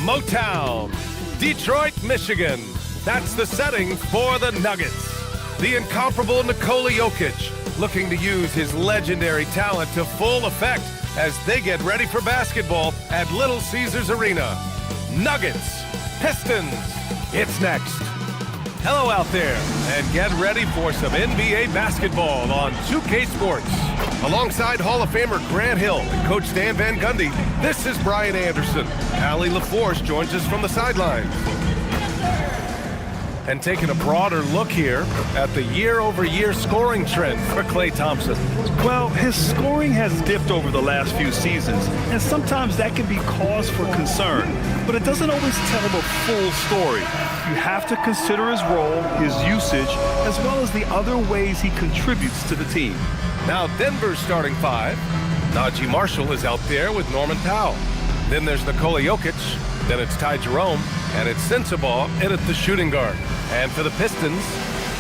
Motown, Detroit, Michigan. That's the setting for the Nuggets. The incomparable Nikola Jokic looking to use his legendary talent to full effect as they get ready for basketball at Little Caesars Arena. Nuggets, Pistons, it's next. Hello out there, and get ready for some NBA basketball on 2K Sports. Alongside Hall of Famer Grant Hill and Coach Stan Van Gundy, this is Brian Anderson. Allie LaForce joins us from the sidelines. And taking a broader look here at the year-over-year scoring trend for Klay Thompson. Well, his scoring has dipped over the last few seasons, and sometimes that can be cause for concern, but it doesn't always tell the full story. You have to consider his role, his usage, as well as the other ways he contributes to the team. Now Denver's starting five. Najee Marshall is out there with Norman Powell. Then there's Nikola Jokic. Then it's Ty Jerome, and it's Sensabaugh in at the shooting guard. And for the Pistons,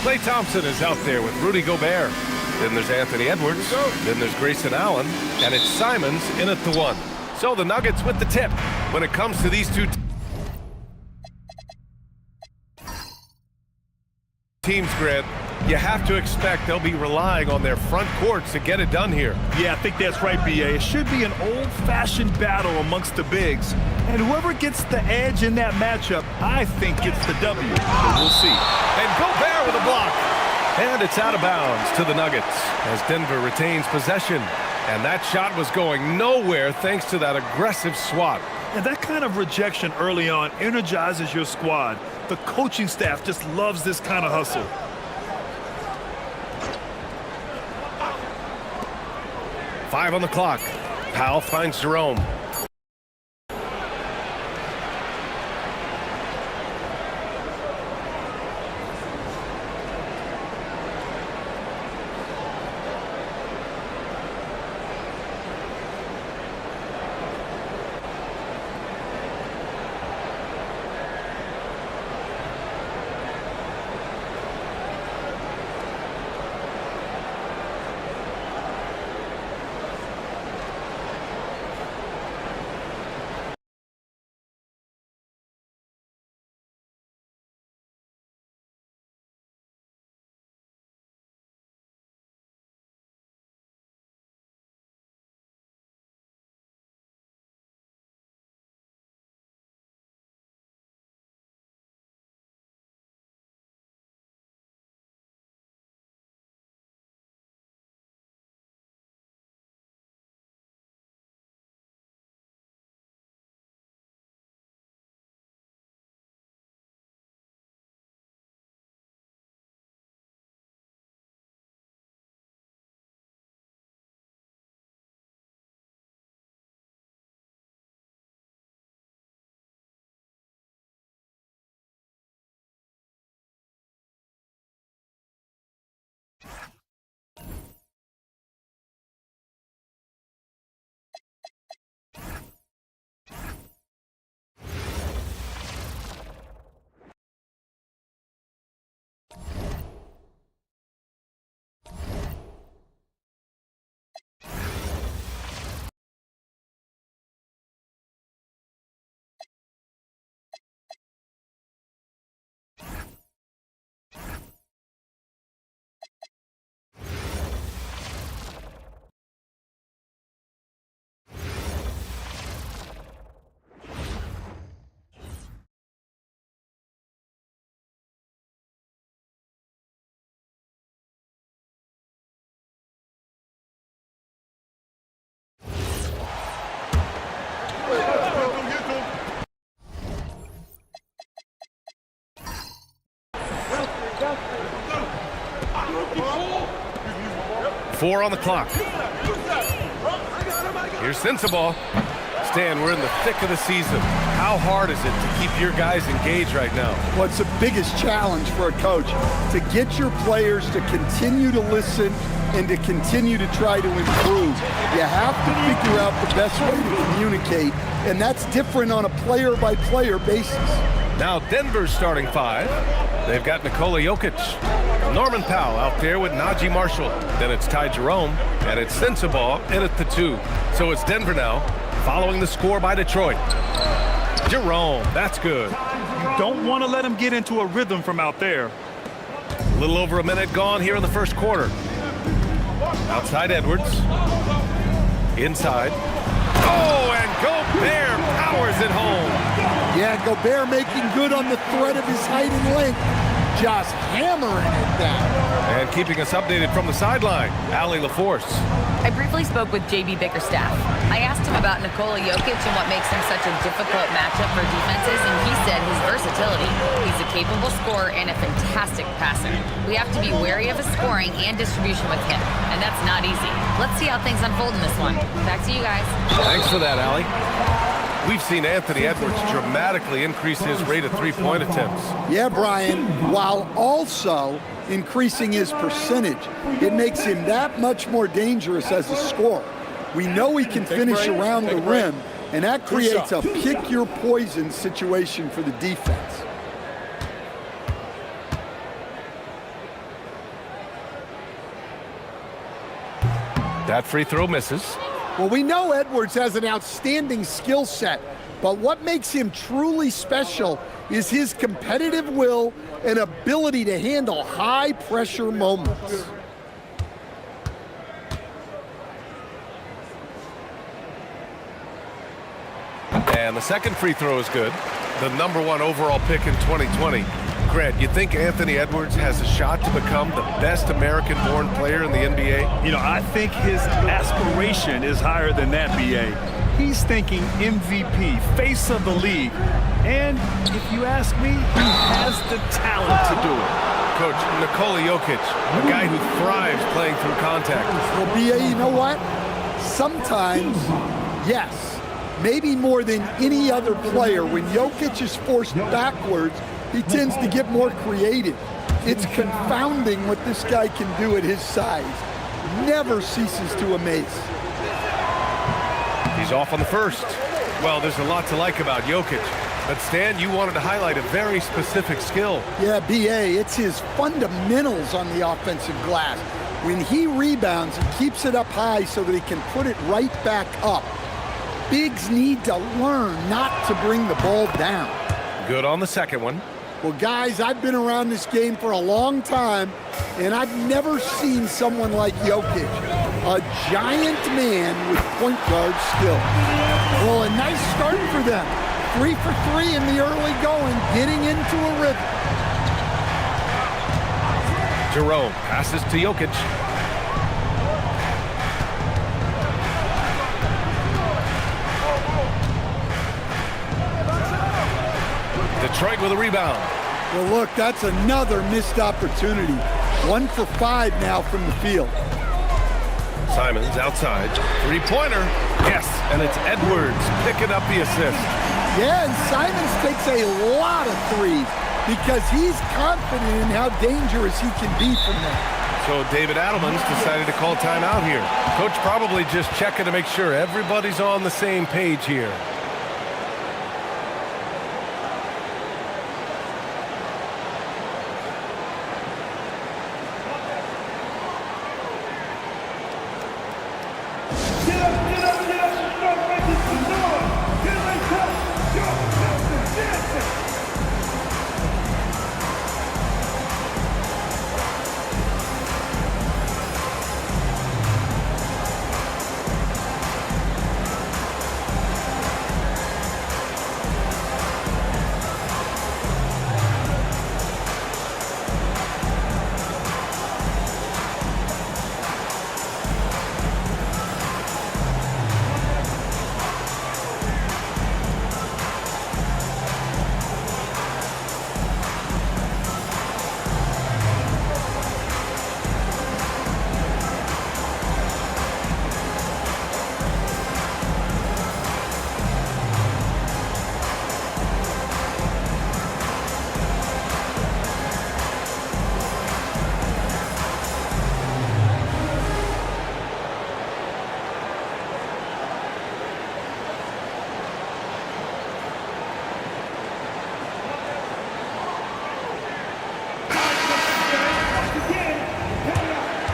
Klay Thompson is out there with Rudy Gobert. Then there's Anthony Edwards. Then there's Grayson Allen, and it's Simons in at the one. So the Nuggets with the tip when it comes to these two teams, Grant. You have to expect they'll be relying on their front courts to get it done here. Yeah, I think that's right, B.A. It should be an old-fashioned battle amongst the bigs. And whoever gets the edge in that matchup, I think gets the W. But we'll see. And Gobert with a block. And it's out of bounds to the Nuggets as Denver retains possession. And that shot was going nowhere thanks to that aggressive swat. And that kind of rejection early on energizes your squad. The coaching staff just loves this kind of hustle. Five on the clock. Powell finds Jerome. Four on the clock. Here's Sensabaugh. Stan, we're in the thick of the season. How hard is it to keep your guys engaged right now? Well, it's the biggest challenge for a coach, to get your players to continue to listen and to continue to try to improve. You have to figure out the best way to communicate, and that's different on a player-by-player basis. Now Denver's starting five. They've got Nikola Jokic, Norman Powell out there with Najee Marshall. Then it's Ty Jerome, and it's Sensabaugh in at the two. So it's Denver now, following the score by Detroit. Jerome, that's good. You don't want to let him get into a rhythm from out there. A little over a minute gone here in the first quarter. Outside Edwards. Inside. Oh, and Gobert powers it home. Yeah, Gobert making good on the threat of his height and length. Just hammering it down. And keeping us updated from the sideline, Allie LaForce. I briefly spoke with J.B. Bickerstaff. I asked him about Nikola Jokic and what makes him such a difficult matchup for defenses, and he said his versatility. He's a capable scorer and a fantastic passer. We have to be wary of his scoring and distribution with him, and that's not easy. Let's see how things unfold in this one. Back to you guys. Thanks for that, Allie. We've seen Anthony Edwards dramatically increase his rate of three-point attempts. Yeah, Brian, while also increasing his percentage. It makes him that much more dangerous as a scorer. We know he can finish around the rim, and that creates a pick-your-poison situation for the defense. That free throw misses. Well, we know Edwards has an outstanding skill set, but what makes him truly special is his competitive will and ability to handle high-pressure moments. And the second free throw is good. The #1 overall pick in 2020. Grant, you think Anthony Edwards has a shot to become the best American-born player in the NBA? You know, I think his aspiration is higher than that, B.A. He's thinking MVP, face of the league. And if you ask me, he has the talent to do it. Coach, Nikola Jokic, a guy who thrives playing through contact. Well, B.A., you know what? Sometimes, yes, maybe more than any other player, when Jokic is forced backwards, he tends to get more creative. It's confounding what this guy can do at his size. Never ceases to amaze. He's off on the first. Well, there's a lot to like about Jokic. But Stan, you wanted to highlight a very specific skill. Yeah, B.A., it's his fundamentals on the offensive glass. When he rebounds, he keeps it up high so that he can put it right back up. Bigs need to learn not to bring the ball down. Good on the second one. Well, guys, I've been around this game for a long time, and I've never seen someone like Jokic, a giant man with point guard skill. Well, a nice start for them. 3 for 3 in the early going, getting into a rhythm. Jerome passes to Jokic. Detroit with a rebound. Well, look, that's another missed opportunity. 1 for 5 now from the field. Simons outside. Three-pointer. Yes, and it's Edwards picking up the assist. Yeah, and Simons takes a lot of threes because he's confident in how dangerous he can be from that. So David Adelman's decided to call timeout here. Coach probably just checking to make sure everybody's on the same page here.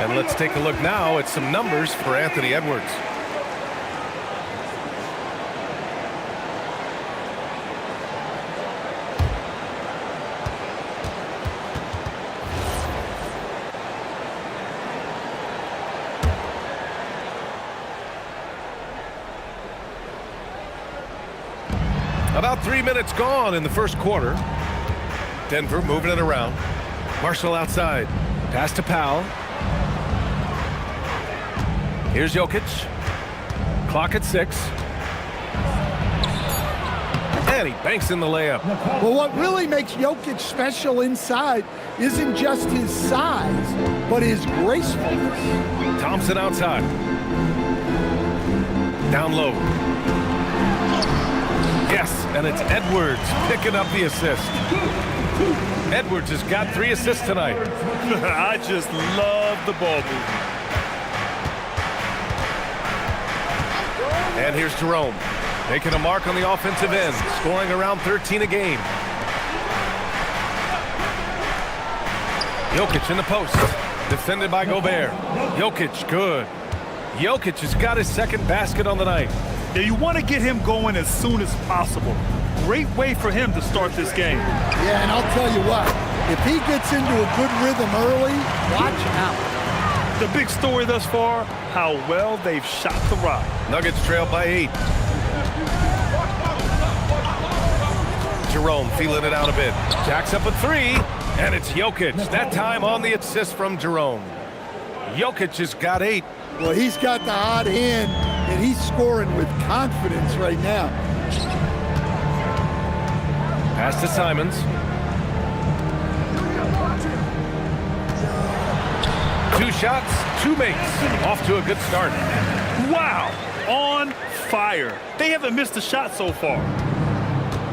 And let's take a look now at some numbers for Anthony Edwards. About 3 minutes gone in the first quarter. Denver moving it around. Marshall outside. Pass to Powell. Here's Jokic. Clock at 6. And he banks in the layup. Well, what really makes Jokic special inside isn't just his size, but his gracefulness. Thompson outside. Down low. Yes, and it's Edwards picking up the assist. Edwards has got 3 assists tonight. I just love the ball movement. And here's Jerome, making a mark on the offensive end, scoring around 13 a game. Jokic in the post, defended by Gobert. Jokic, good. Jokic has got his second basket on the night. Yeah, you want to get him going as soon as possible. Great way for him to start this game. Yeah, and I'll tell you what, if he gets into a good rhythm early, watch out. The big story thus far, how well they've shot the rock. Nuggets trail by 8. Jerome feeling it out a bit. Jacks up a 3, and it's Jokic. That time on the assist from Jerome. Jokic has got 8. Well, he's got the hot hand, and he's scoring with confidence right now. Pass to Simons. Two shots, 2 makes. Off to a good start. Wow, on fire. They haven't missed a shot so far.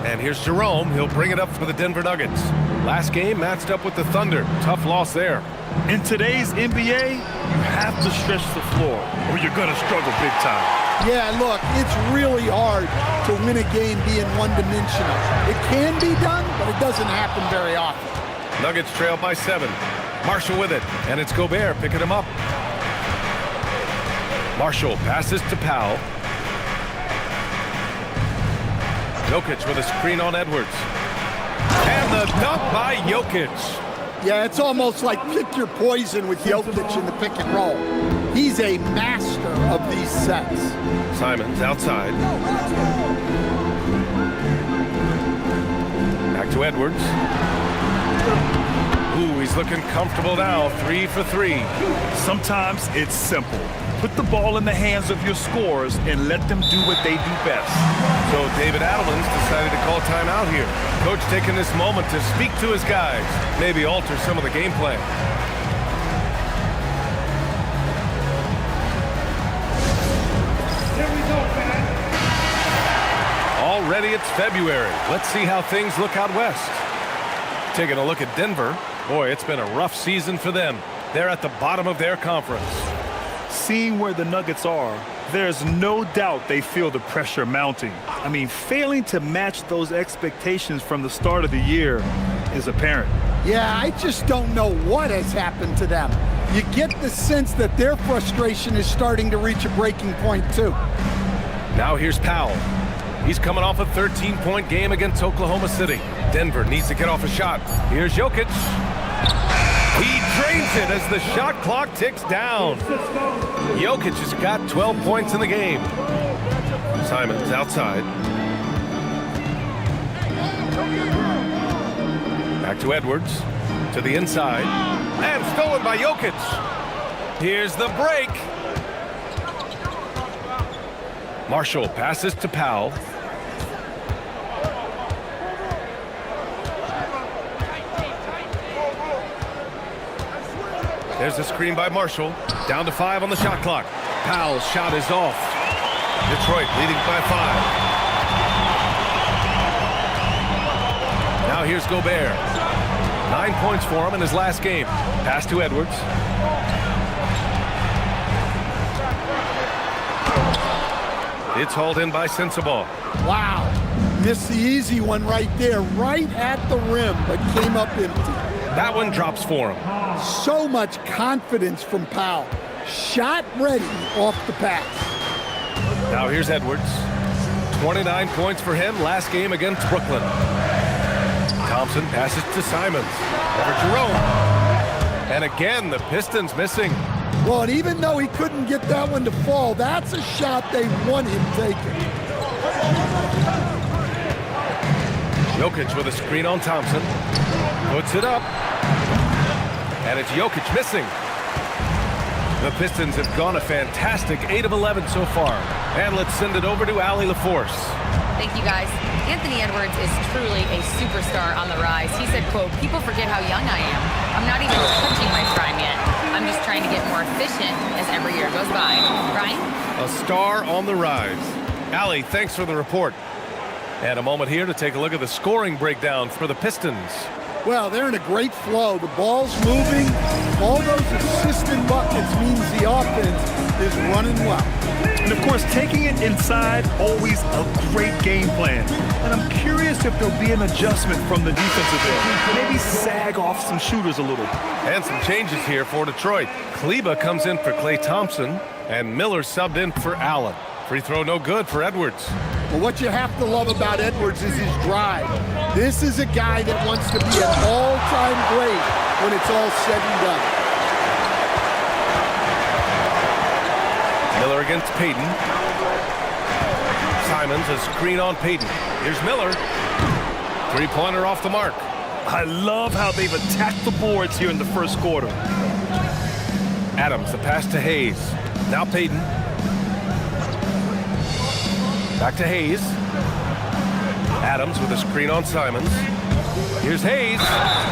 And here's Jerome. He'll bring it up for the Denver Nuggets. Last game matched up with the Thunder. Tough loss there. In today's NBA, you have to stretch the floor or you're going to struggle big time. Yeah, look, it's really hard to win a game being one-dimensional. It can be done, but it doesn't happen very often. Nuggets trail by 7. Marshall with it, and it's Gobert picking him up. Marshall passes to Powell. Jokic with a screen on Edwards. And the dunk by Jokic. Yeah, it's almost like pick your poison with Jokic in the pick and roll. He's a master of these sets. Simons outside. Back to Edwards. Ooh, he's looking comfortable now. 3 for 3. Sometimes it's simple. Put the ball in the hands of your scorers and let them do what they do best. So David Adelman's decided to call timeout here. Coach taking this moment to speak to his guys, maybe alter some of the game plan. Already it's February. Let's see how things look out west. Taking a look at Denver. Boy, it's been a rough season for them. They're at the bottom of their conference. Seeing where the Nuggets are, there's no doubt they feel the pressure mounting. I mean, failing to match those expectations from the start of the year is apparent. Yeah, I just don't know what has happened to them. You get the sense that their frustration is starting to reach a breaking point, too. Now here's Powell. He's coming off a 13-point game against Oklahoma City. Denver needs to get off a shot. Here's Jokic. He drains it as the shot clock ticks down. Jokic has got 12 points in the game. Simons outside. Back to Edwards. To the inside. And stolen by Jokic. Here's the break. Marshall passes to Powell. There's a screen by Marshall. Down to 5 on the shot clock. Powell's shot is off. Detroit leading by 5. Now here's Gobert. 9 points for him in his last game. Pass to Edwards. It's hauled in by Sensabaugh. Wow. Missed the easy one right there, right at the rim, but came up empty. That one drops for him. So much confidence from Powell. Shot ready off the pass. Now here's Edwards. 29 points for him last game against Brooklyn. Thompson passes to Simons. Over Jerome. And again, the Pistons missing. Well, and even though he couldn't get that one to fall, that's a shot they want him taking. Jokic with a screen on Thompson. Puts it up. And it's Jokic missing. The Pistons have gone a fantastic 8 of 11 so far. And let's send it over to Allie LaForce. Thank you, guys. Anthony Edwards is truly a superstar on the rise. He said, quote, "People forget how young I am. I'm not even touching my prime yet. I'm just trying to get more efficient as every year goes by." Brian? A star on the rise. Allie, thanks for the report. And a moment here to take a look at the scoring breakdown for the Pistons. Well, they're in a great flow. The ball's moving. All those assistant buckets means the offense is running well. And of course, taking it inside, always a great game plan. And I'm curious if there'll be an adjustment from the defensive end. Maybe sag off some shooters a little. And some changes here for Detroit. Kleber comes in for Klay Thompson, and Miller subbed in for Allen. Free throw no good for Edwards. Well, what you have to love about Edwards is his drive. This is a guy that wants to be an all-time great when it's all said and done. Miller against Payton. Simons a screen on Payton. Here's Miller. Three-pointer off the mark. I love how they've attacked the boards here in the first quarter. Adams, the pass to Hayes. Now Payton. Back to Hayes. Adams with a screen on Simons. Here's Hayes.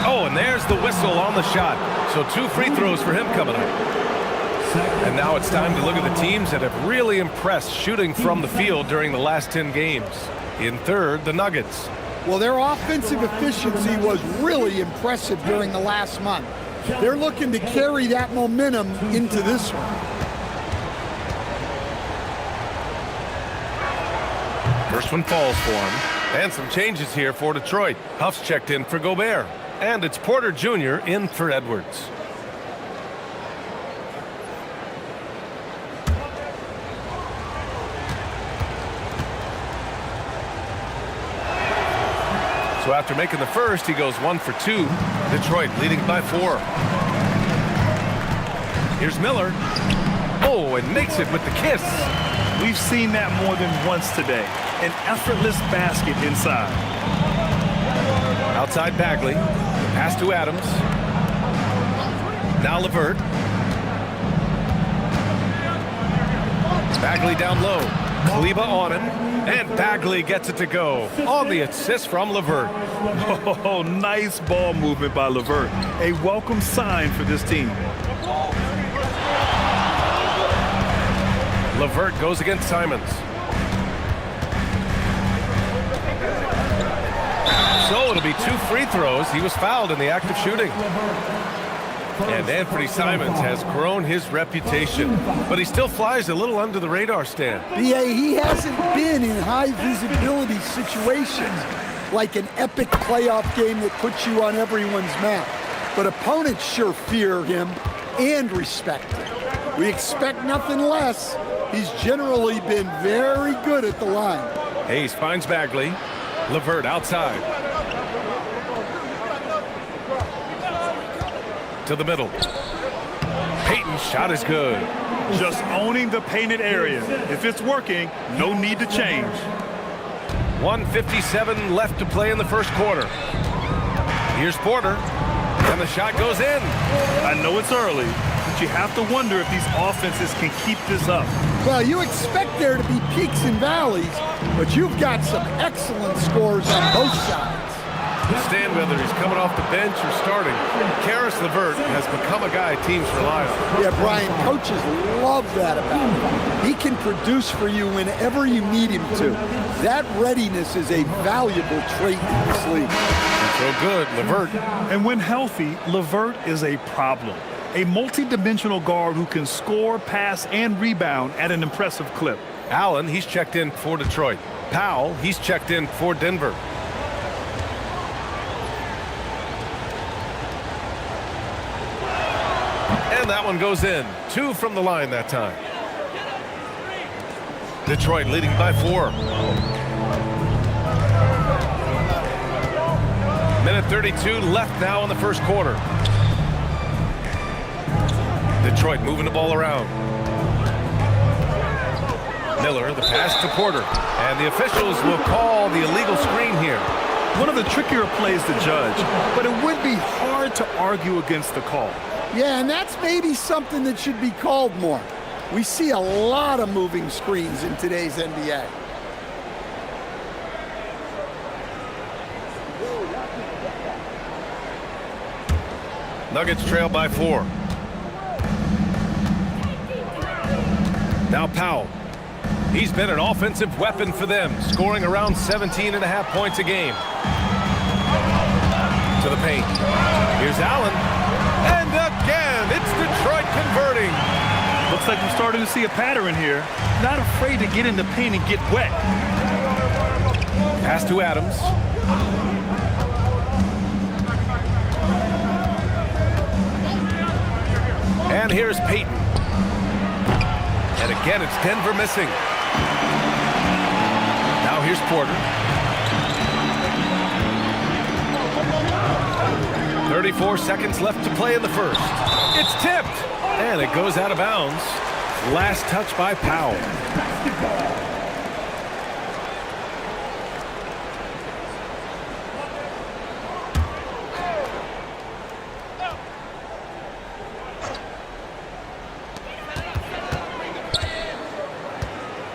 Oh, and there's the whistle on the shot. So 2 free throws for him coming up. And now it's time to look at the teams that have really impressed shooting from the field during the last 10 games. In third, the Nuggets. Well, their offensive efficiency was really impressive during the last month. They're looking to carry that momentum into this one. First one falls for him. And some changes here for Detroit. Huff's checked in for Gobert. And it's Porter Jr. in for Edwards. So after making the first, he goes 1 for 2. Detroit leading by 4. Here's Miller. Oh, and makes it with the kiss. We've seen that more than once today. An effortless basket inside. Outside Bagley. Pass to Adams. Now LeVert. Bagley down low. Kleber on him. And Bagley gets it to go. On the assist from LeVert. Oh, nice ball movement by LeVert. A welcome sign for this team. LeVert goes against Simons. So it'll be 2 free throws. He was fouled in the act of shooting. And Anthony Simons has grown his reputation, but he still flies a little under the radar, Stan. B.A., he hasn't been in high visibility situations like an epic playoff game that puts you on everyone's map. But opponents sure fear him and respect him. We expect nothing less. He's generally been very good at the line. Hayes finds Bagley. LeVert outside. To the middle. Payton's shot is good. Just owning the painted area. If it's working, no need to change. 1:57 left to play in the first quarter. Here's Porter. And the shot goes in. I know it's early, but you have to wonder if these offenses can keep this up. Well, you expect there to be peaks and valleys, but you've got some excellent scores on both sides. Stan, whether he's coming off the bench or starting, Caris LeVert has become a guy teams rely on. Yeah, Brian, coaches love that about him. He can produce for you whenever you need him to. That readiness is a valuable trait in this league. So good, LeVert. And when healthy, LeVert is a problem. A multi-dimensional guard who can score, pass, and rebound at an impressive clip. Allen, he's checked in for Detroit. Powell, he's checked in for Denver. And that one goes in. 2 from the line that time. Detroit leading by 4. Minute 32 left now in the first quarter. Detroit moving the ball around. Miller, the pass to Porter. And the officials will call the illegal screen here. One of the trickier plays to judge, but it would be hard to argue against the call. Yeah, and that's maybe something that should be called more. We see a lot of moving screens in today's NBA. Nuggets trail by 4. Now Powell. He's been an offensive weapon for them, scoring around 17.5 points a game. To the paint. Here's Allen. And again, it's Detroit converting. Looks like we're starting to see a pattern here. Not afraid to get in the paint and get wet. Pass to Adams. And here's Payton. And again, it's Denver missing. Now here's Porter. 34 seconds left to play in the first. It's tipped. And it goes out of bounds. Last touch by Powell.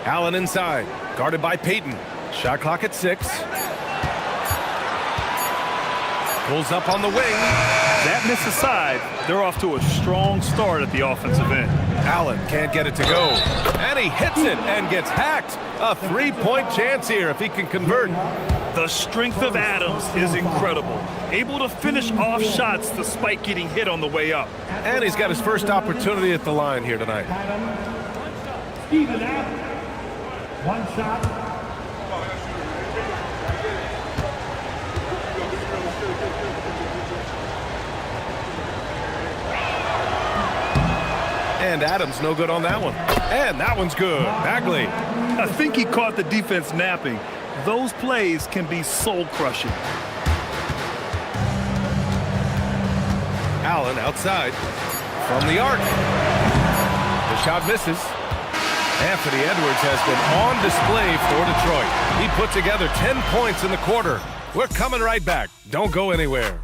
Allen inside, guarded by Payton. Shot clock at 6. Pulls up on the wing. That miss aside, they're off to a strong start at the offensive end. Allen can't get it to go. And he hits it and gets hacked. A 3-point chance here if he can convert. The strength of Adams is incredible. Able to finish off shots despite getting hit on the way up. And he's got his first opportunity at the line here tonight. Steven Adams. 1 shot. And Adams no good on that one. And that one's good. Bagley. I think he caught the defense napping. Those plays can be soul-crushing. Allen outside from the arc. The shot misses. Anthony Edwards has been on display for Detroit. He put together 10 points in the quarter. We're coming right back. Don't go anywhere.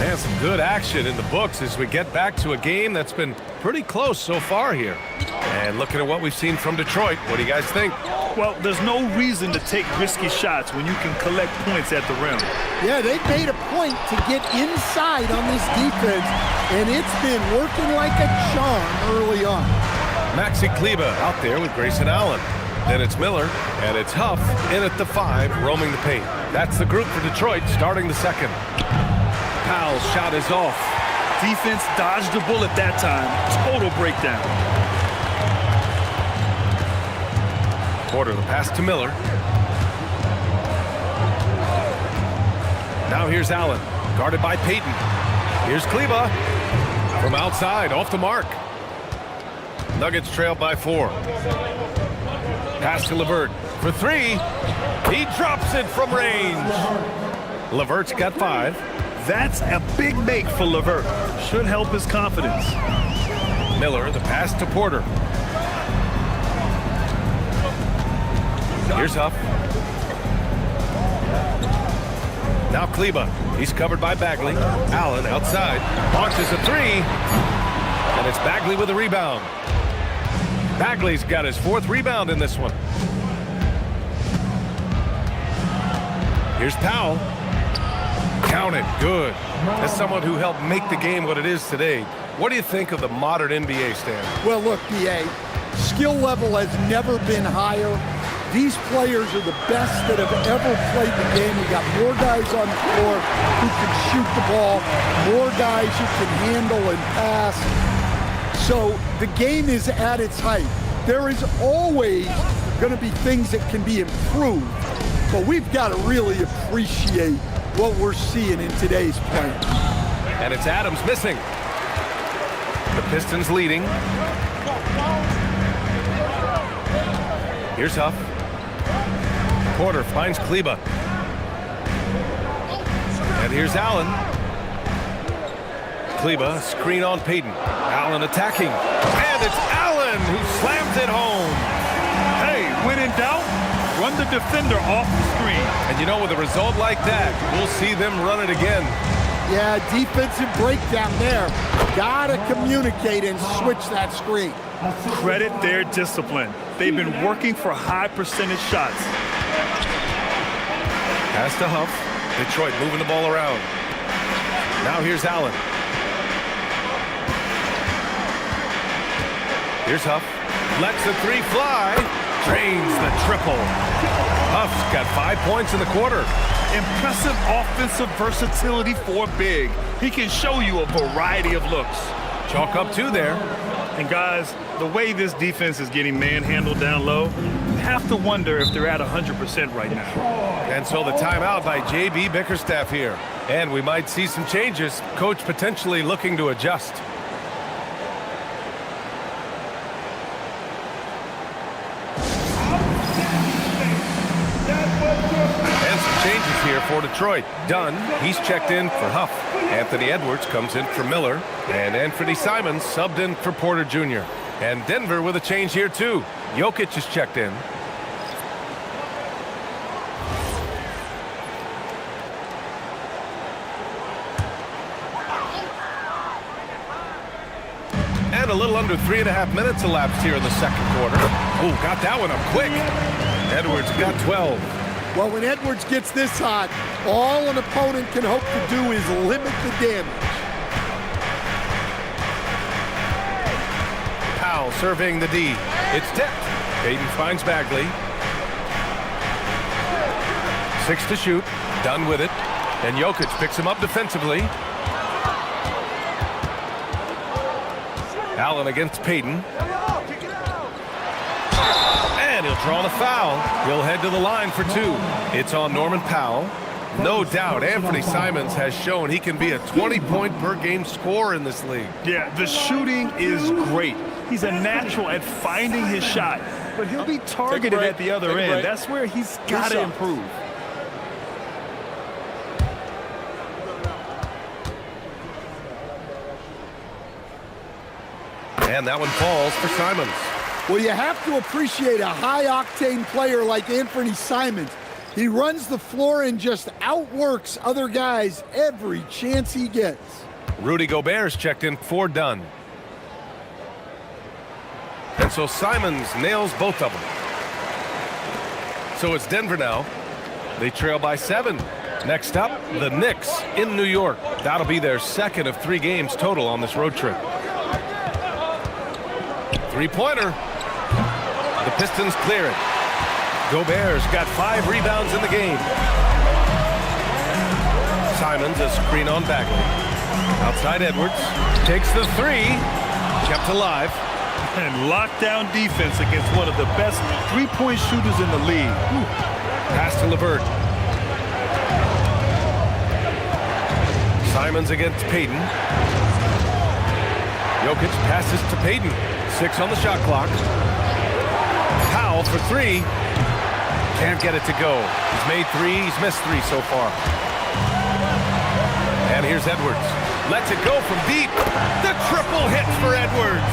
And some good action in the books as we get back to a game that's been pretty close so far here. And looking at what we've seen from Detroit, what do you guys think? Well, there's no reason to take risky shots when you can collect points at the rim. Yeah, they've made a point to get inside on this defense, and it's been working like a charm early on. Maxi Kleber out there with Grayson Allen. Then it's Miller, and it's Huff in at the 5, roaming the paint. That's the group for Detroit starting the second. Powell's shot is off. Defense dodged a bullet that time. Total breakdown. Porter, the pass to Miller. Now here's Allen, guarded by Payton. Here's Kleber from outside, off the mark. Nuggets trail by 4. Pass to LeVert for 3. He drops it from range. LeVert's got 5. That's a big make for LeVert. Should help his confidence. Miller, the pass to Porter. Here's Huff. Now Kleber. He's covered by Bagley. Allen outside. Launches a 3. And it's Bagley with a rebound. Bagley's got his 4th rebound in this one. Here's Powell. Counted. Good. As someone who helped make the game what it is today, what do you think of the modern NBA standard? Well, look, BA, skill level has never been higher. These players are the best that have ever played the game. We got more guys on the floor who can shoot the ball, more guys who can handle and pass. So the game is at its height. There is always going to be things that can be improved, but we've got to really appreciate what we're seeing in today's play. And it's Adams missing. The Pistons leading. Here's Huff. Porter finds Kleba. And here's Allen. Kleba, screen on Payton. Allen attacking. And it's Allen who slams it home. Hey, when in doubt, run the defender off the screen. And you know, with a result like that, we'll see them run it again. Yeah, defensive breakdown there. Gotta communicate and switch that screen. Credit their discipline. They've been working for high percentage shots. Pass to Huff. Detroit moving the ball around. Now here's Allen. Here's Huff. Lets the three fly. Drains the triple. Huff's got 5 points in the quarter. Impressive offensive versatility for big. He can show you a variety of looks. Chalk up 2 there. And guys, the way this defense is getting manhandled down low, you have to wonder if they're at 100% right now. And so the timeout by J.B. Bickerstaff here. And we might see some changes. Coach potentially looking to adjust. And some changes here for Detroit. Dunn, he's checked in for Huff. Anthony Edwards comes in for Miller. And Anthony Simons subbed in for Porter Jr. And Denver with a change here too. Jokic is checked in. And a little under 3.5 minutes elapsed here in the second quarter. Oh, got that one up quick. Edwards got 12. Well, when Edwards gets this hot, all an opponent can hope to do is limit the damage. Powell surveying the D. It's tipped. Payton finds Bagley. 6 to shoot. Done with it. And Jokic picks him up defensively. Allen against Payton. And he'll draw the foul. He'll head to the line for 2. It's on Norman Powell. No doubt Anthony Simons has shown he can be a 20-point-per-game scorer in this league. Yeah, the shooting is great. He's a natural at finding his shot, but he'll be targeted at the other end. That's where he's got to improve. And that one falls for Simons. Well, you have to appreciate a high-octane player like Anthony Simons. He runs the floor and just outworks other guys every chance he gets. Rudy Gobert's checked in for Dunn. And so Simons nails both of them. So it's Denver now. They trail by 7. Next up, the Knicks in New York. That'll be their second of 3 games total on this road trip. Three-pointer. The Pistons clear it. Gobert's got 5 rebounds in the game. Simons a screen on Bagley. Outside Edwards. Takes the 3. Kept alive. And lockdown defense against one of the best three-point shooters in the league. Pass to LeVert. Simons against Payton. Jokic passes to Payton. 6 on the shot clock. Powell for 3. Can't get it to go. He's made 3. He's missed 3 so far. And here's Edwards. Lets it go from deep. The triple hit for Edwards.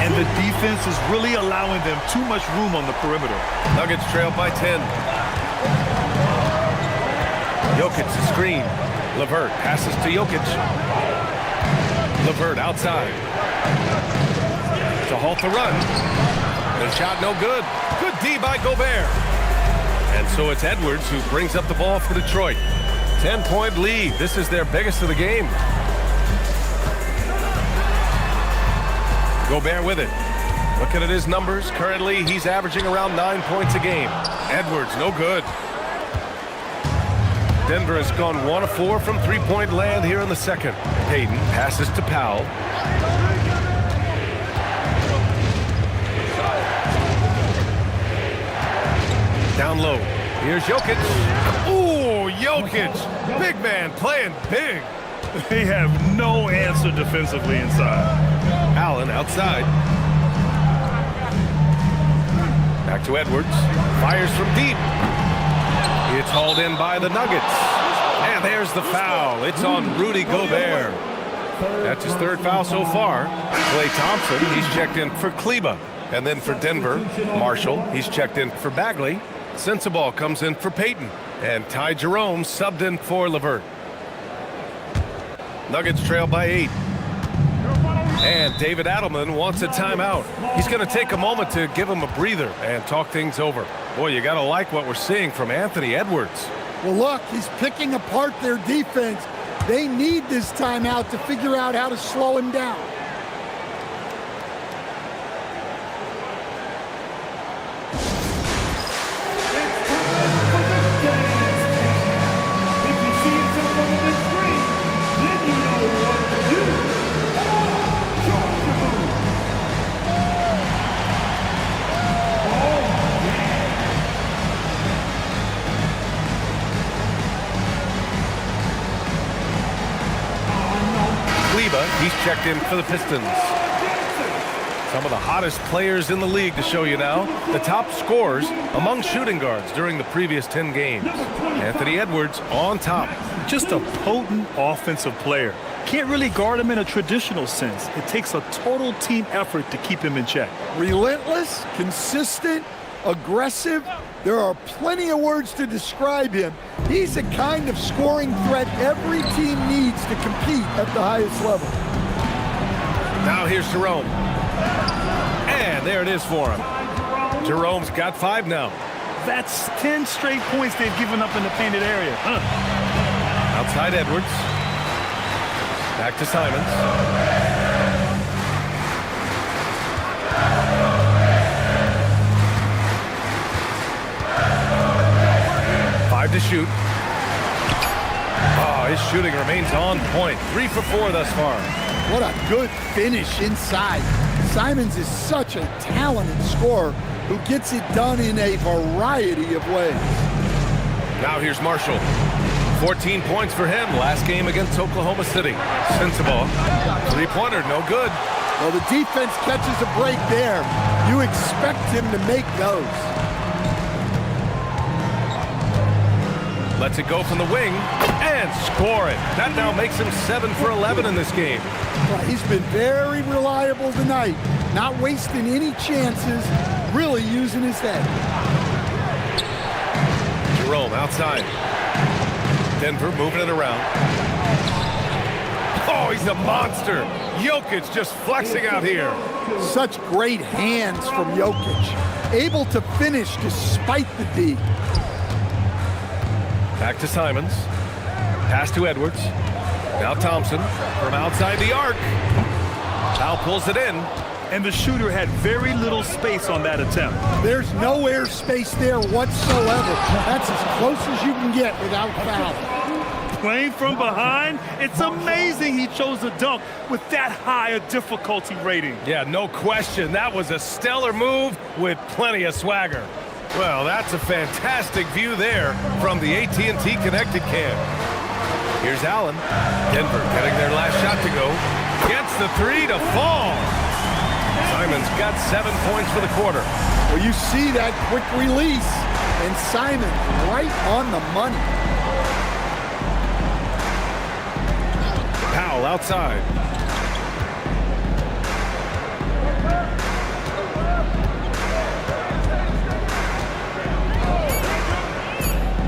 And the defense is really allowing them too much room on the perimeter. Nuggets trail by 10. Jokic the screen. LeVert passes to Jokic. LeVert outside. To halt the run. The shot no good. Good D by Gobert. And so it's Edwards who brings up the ball for Detroit. 10-point lead. This is their biggest of the game. Gobert with it. Looking at his numbers, currently he's averaging around 9 points a game. Edwards, no good. Denver has gone 1 of 4 from three-point land here in the second. Payton passes to Powell. Down low. Here's Jokic. Ooh, Jokic. Big man playing big. They have no answer defensively inside. Allen outside. Back to Edwards. Fires from deep. It's hauled in by the Nuggets. And there's the foul. It's on Rudy Gobert. That's his third foul so far. Klay Thompson, he's checked in for Kleba. And then for Denver, Marshall, he's checked in for Bagley. Sensabaugh comes in for Payton. And Ty Jerome subbed in for LeVert. Nuggets trail by 8. And David Adelman wants a timeout. He's going to take a moment to give him a breather and talk things over. Boy, you got to like what we're seeing from Anthony Edwards. Well, look, he's picking apart their defense. They need this timeout to figure out how to slow him down. If you see something on the screen, then you know what to do. Charge the move. Kleba, he's checked in for the Pistons. Some of the hottest players in the league to show you now. The top scorers among shooting guards during the previous 10 games. Anthony Edwards on top. Just a potent offensive player. Can't really guard him in a traditional sense. It takes a total team effort to keep him in check. Relentless, consistent, aggressive. There are plenty of words to describe him. He's the kind of scoring threat every team needs to compete at the highest level. Now here's Jerome. And there it is for him. Jerome's got 5 now. That's 10 straight points they've given up in the painted area. Outside Edwards. Back to Simons. Five to shoot. Oh, his shooting remains on point. 3 for 4 thus far. What a good finish inside. Simons is such a talented scorer who gets it done in a variety of ways. Now here's Marshall. 14 points for him last game against Oklahoma City. Sensabaugh. Three-pointer, no good. Well, the defense catches a break there. You expect him to make those. Lets it go from the wing and score it. That now makes him 7 for 11 in this game. Well, he's been very reliable tonight. Not wasting any chances, really using his head. Jerome outside. Denver moving it around. Oh, he's a monster. Jokic just flexing out here. Such great hands from Jokic. Able to finish despite the D. Back to Simons. Pass to Edwards. Now Thompson from outside the arc. Powell pulls it in. And the shooter had very little space on that attempt. There's no airspace there whatsoever. That's as close as you can get without foul. Playing from behind, it's amazing he chose a dunk with that high a difficulty rating. Yeah, no question. That was a stellar move with plenty of swagger. Well, that's a fantastic view there from the AT&T Connected Cam. Here's Allen. Denver getting their last shot to go. Gets the 3 to fall. Simons got 7 points for the quarter. Well, you see that quick release, and Simon right on the money. Powell outside.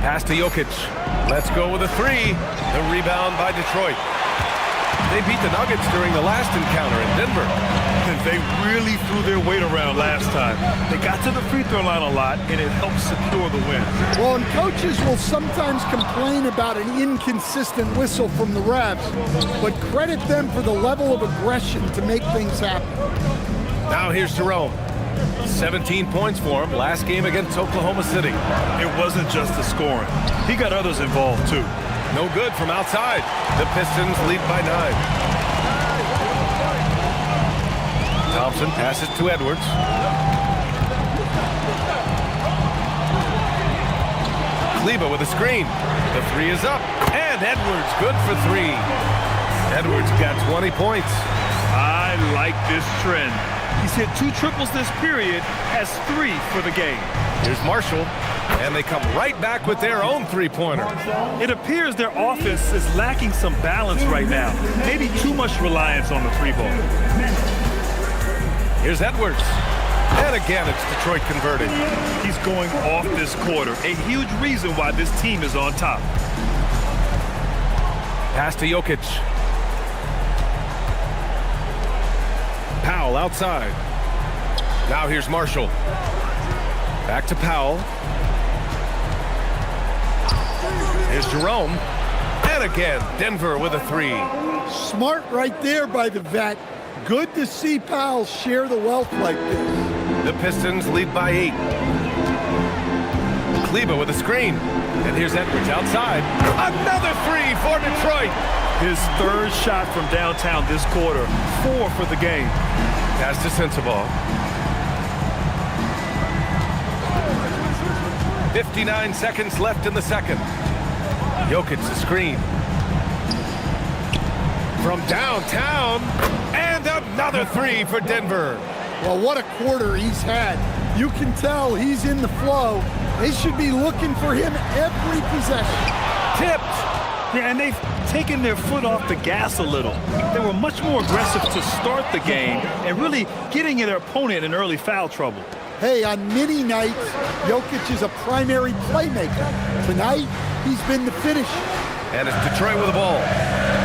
Pass to Jokic. Let's go with a 3. The rebound by Detroit. They beat the Nuggets during the last encounter in Denver. And they really threw their weight around last time. They got to the free throw line a lot, and it helped secure the win. Well, and coaches will sometimes complain about an inconsistent whistle from the refs, but credit them for the level of aggression to make things happen. Now here's Jerome. 17 points for him last game against Oklahoma City. It wasn't just the scoring. He got others involved, too. No good from outside. The Pistons lead by 9. Thompson passes to Edwards. Kleba with a screen. The 3 is up. And Edwards good for 3. Edwards got 20 points. I like this trend. He's hit 2 triples this period, has 3 for the game. Here's Marshall, and they come right back with their own three-pointer. It appears their offense is lacking some balance right now. Maybe too much reliance on the 3-ball. Here's Edwards. And again, it's Detroit converting. He's going off this quarter, a huge reason why this team is on top. Pass to Jokic. Powell outside. Now here's Marshall. Back to Powell. Here's Jerome. And again, Denver with a 3. Smart right there by the vet. Good to see Powell share the wealth like this. The Pistons lead by 8. Kleber with a screen. And here's Edwards outside. Another 3 for Detroit. His 3rd shot from downtown this quarter, 4 for the game. Pass to Sensabaugh. 59 seconds left in the second. Jokic the screen. From downtown. And another 3 for Denver. Well, what a quarter he's had. You can tell he's in the flow. They should be looking for him every possession. Tipped. Yeah, and they've taken their foot off the gas a little. They were much more aggressive to start the game and really getting their opponent in early foul trouble. Hey, on many nights, Jokic is a primary playmaker. Tonight, he's been the finisher. And it's Detroit with the ball.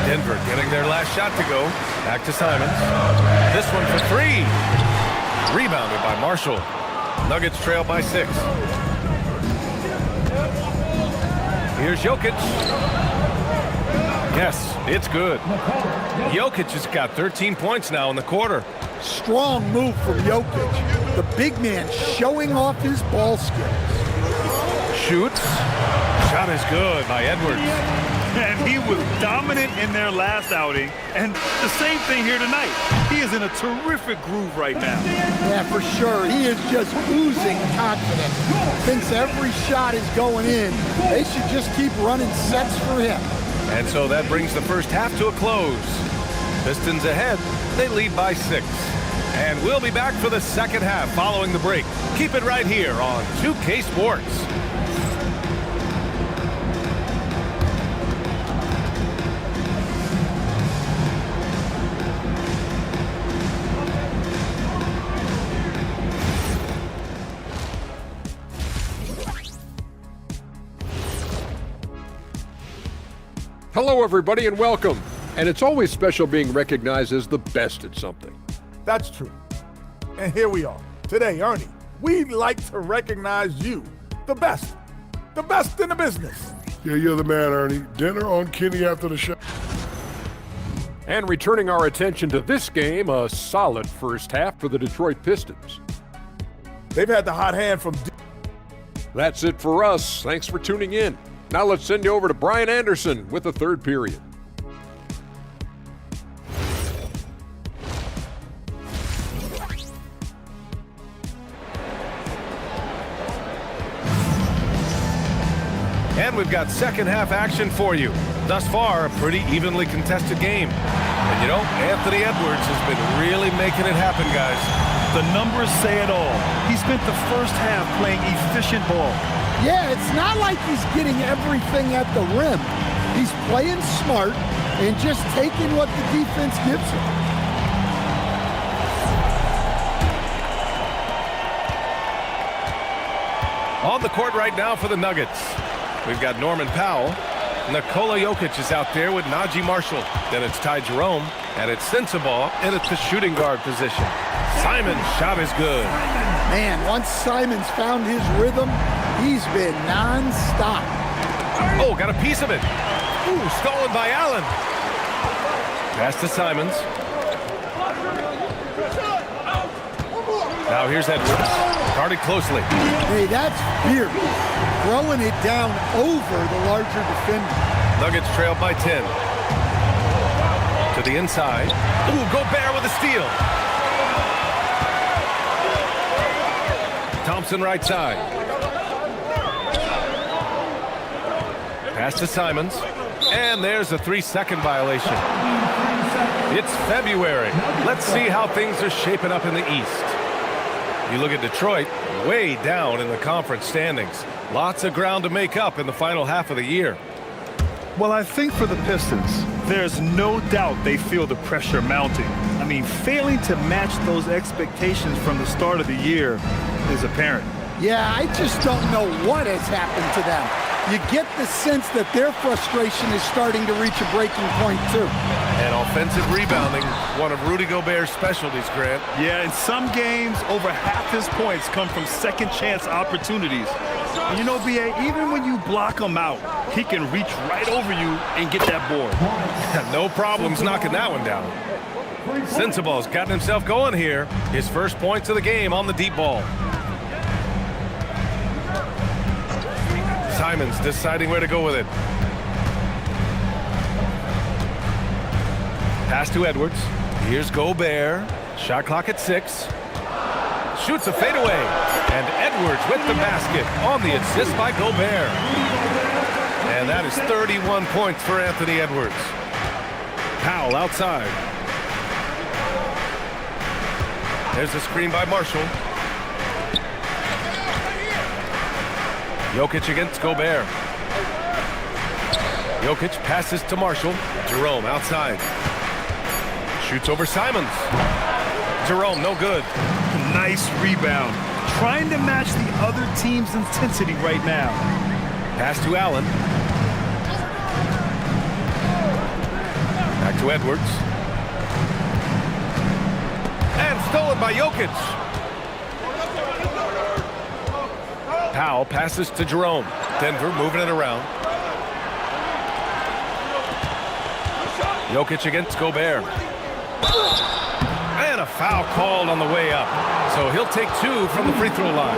Denver getting their last shot to go. Back to Simons. This one for 3. Rebounded by Marshall. Nuggets trail by 6. Here's Jokic. Yes, it's good. Jokic has got 13 points now in the quarter. Strong move from Jokic. The big man showing off his ball skills. Shoots. Shot is good by Edwards. And he was dominant in their last outing. And the same thing here tonight. He is in a terrific groove right now. Yeah, for sure. He is just oozing confidence. Thinks every shot is going in. They should just keep running sets for him. And so that brings the first half to a close. Pistons ahead. They lead by 6. And we'll be back for the second half following the break. Keep it right here on 2K Sports. Hello, everybody, and welcome. And it's always special being recognized as the best at something. That's true. And here we are. Today, Ernie, we'd like to recognize you, the best in the business. Yeah, you're the man, Ernie. Dinner on Kenny after the show. And returning our attention to this game, a solid first half for the Detroit Pistons. They've had the hot hand from... That's it for us. Thanks for tuning in. Now let's send you over to Brian Anderson with the third period. And we've got second half action for you. Thus far, a pretty evenly contested game. And you know, Anthony Edwards has been really making it happen, guys. The numbers say it all. He spent the first half playing efficient ball. Yeah, it's not like he's getting everything at the rim. He's playing smart and just taking what the defense gives him. On the court right now for the Nuggets. We've got Norman Powell. Nikola Jokic is out there with Najee Marshall. Then it's Ty Jerome, and it's Sensabaugh, and it's the shooting guard position. Simon's shot is good. Man, once Simons found his rhythm, he's been non-stop. Oh, got a piece of it. Ooh, stolen by Allen. Pass to Simons. Now here's Edwards. Guarded closely. Hey, that's fierce. Throwing it down over the larger defender. Nuggets trail by 10. To the inside. Ooh, Gobert with a steal. Thompson right side. Pass to Simons. And there's a 3-second violation. It's February. Let's see how things are shaping up in the East. You look at Detroit, way down in the conference standings. Lots of ground to make up in the final half of the year. Well, I think for the Pistons, there's no doubt they feel the pressure mounting. I mean, failing to match those expectations from the start of the year is apparent. Yeah, I just don't know what has happened to them. You get the sense that their frustration is starting to reach a breaking point, too. And offensive rebounding, one of Rudy Gobert's specialties, Grant. Yeah, in some games, over half his points come from second-chance opportunities. And you know, B.A., even when you block him out, he can reach right over you and get that board. No problems knocking that one down. Sensabaugh's gotten himself going here. His first points of the game on the deep ball. Simons deciding where to go with it. Pass to Edwards. Here's Gobert. Shot clock at 6. Shoots a fadeaway. And Edwards with the basket on the assist by Gobert. And that is 31 points for Anthony Edwards. Powell outside. There's a screen by Marshall. Jokic against Gobert. Jokic passes to Marshall. Jerome outside. Shoots over Simons. Jerome, no good. Nice rebound. Trying to match the other team's intensity right now. Pass to Allen. Back to Edwards. And stolen by Jokic. Powell passes to Jerome. Denver moving it around. Jokic against Gobert. And a foul called on the way up. So he'll take 2 from the free throw line.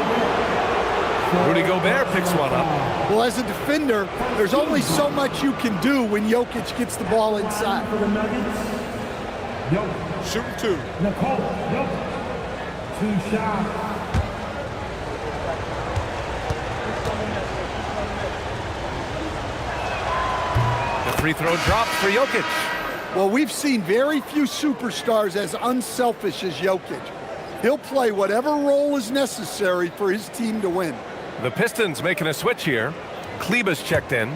Rudy Gobert picks one up. Well, as a defender, there's only so much you can do when Jokic gets the ball inside. Shooting 2. Nikola Jokic. 2 shots. The free throw dropped for Jokic. Well, we've seen very few superstars as unselfish as Jokic. He'll play whatever role is necessary for his team to win. The Pistons making a switch here. Kleber's checked in.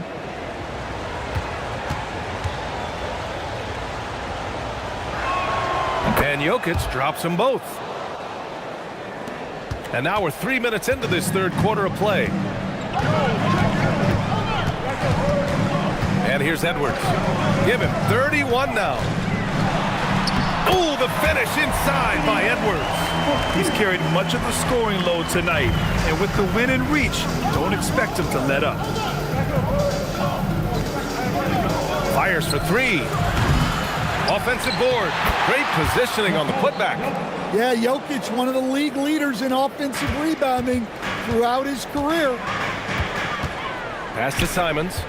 And Jokic drops them both. And now we're 3 minutes into this third quarter of play. And here's Edwards. Give him 31 now. Ooh, the finish inside by Edwards. He's carried much of the scoring load tonight. And with the win in reach, don't expect him to let up. Fires for 3. Offensive board. Great positioning on the putback. Yeah, Jokic, one of the league leaders in offensive rebounding throughout his career. Pass to Simons.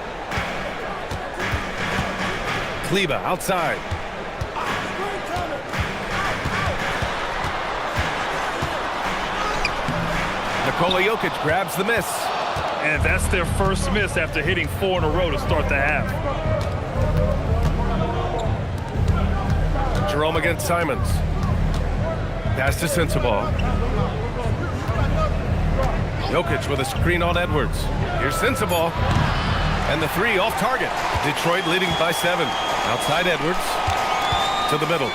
Kleber outside. Nikola Jokic grabs the miss. And that's their first miss after hitting 4 in a row to start the half. Jerome against Simons. Pass to Sensabaugh. Jokic with a screen on Edwards. Here's Sensabaugh. And the 3 off target. Detroit leading by 7. Outside Edwards. To the middle.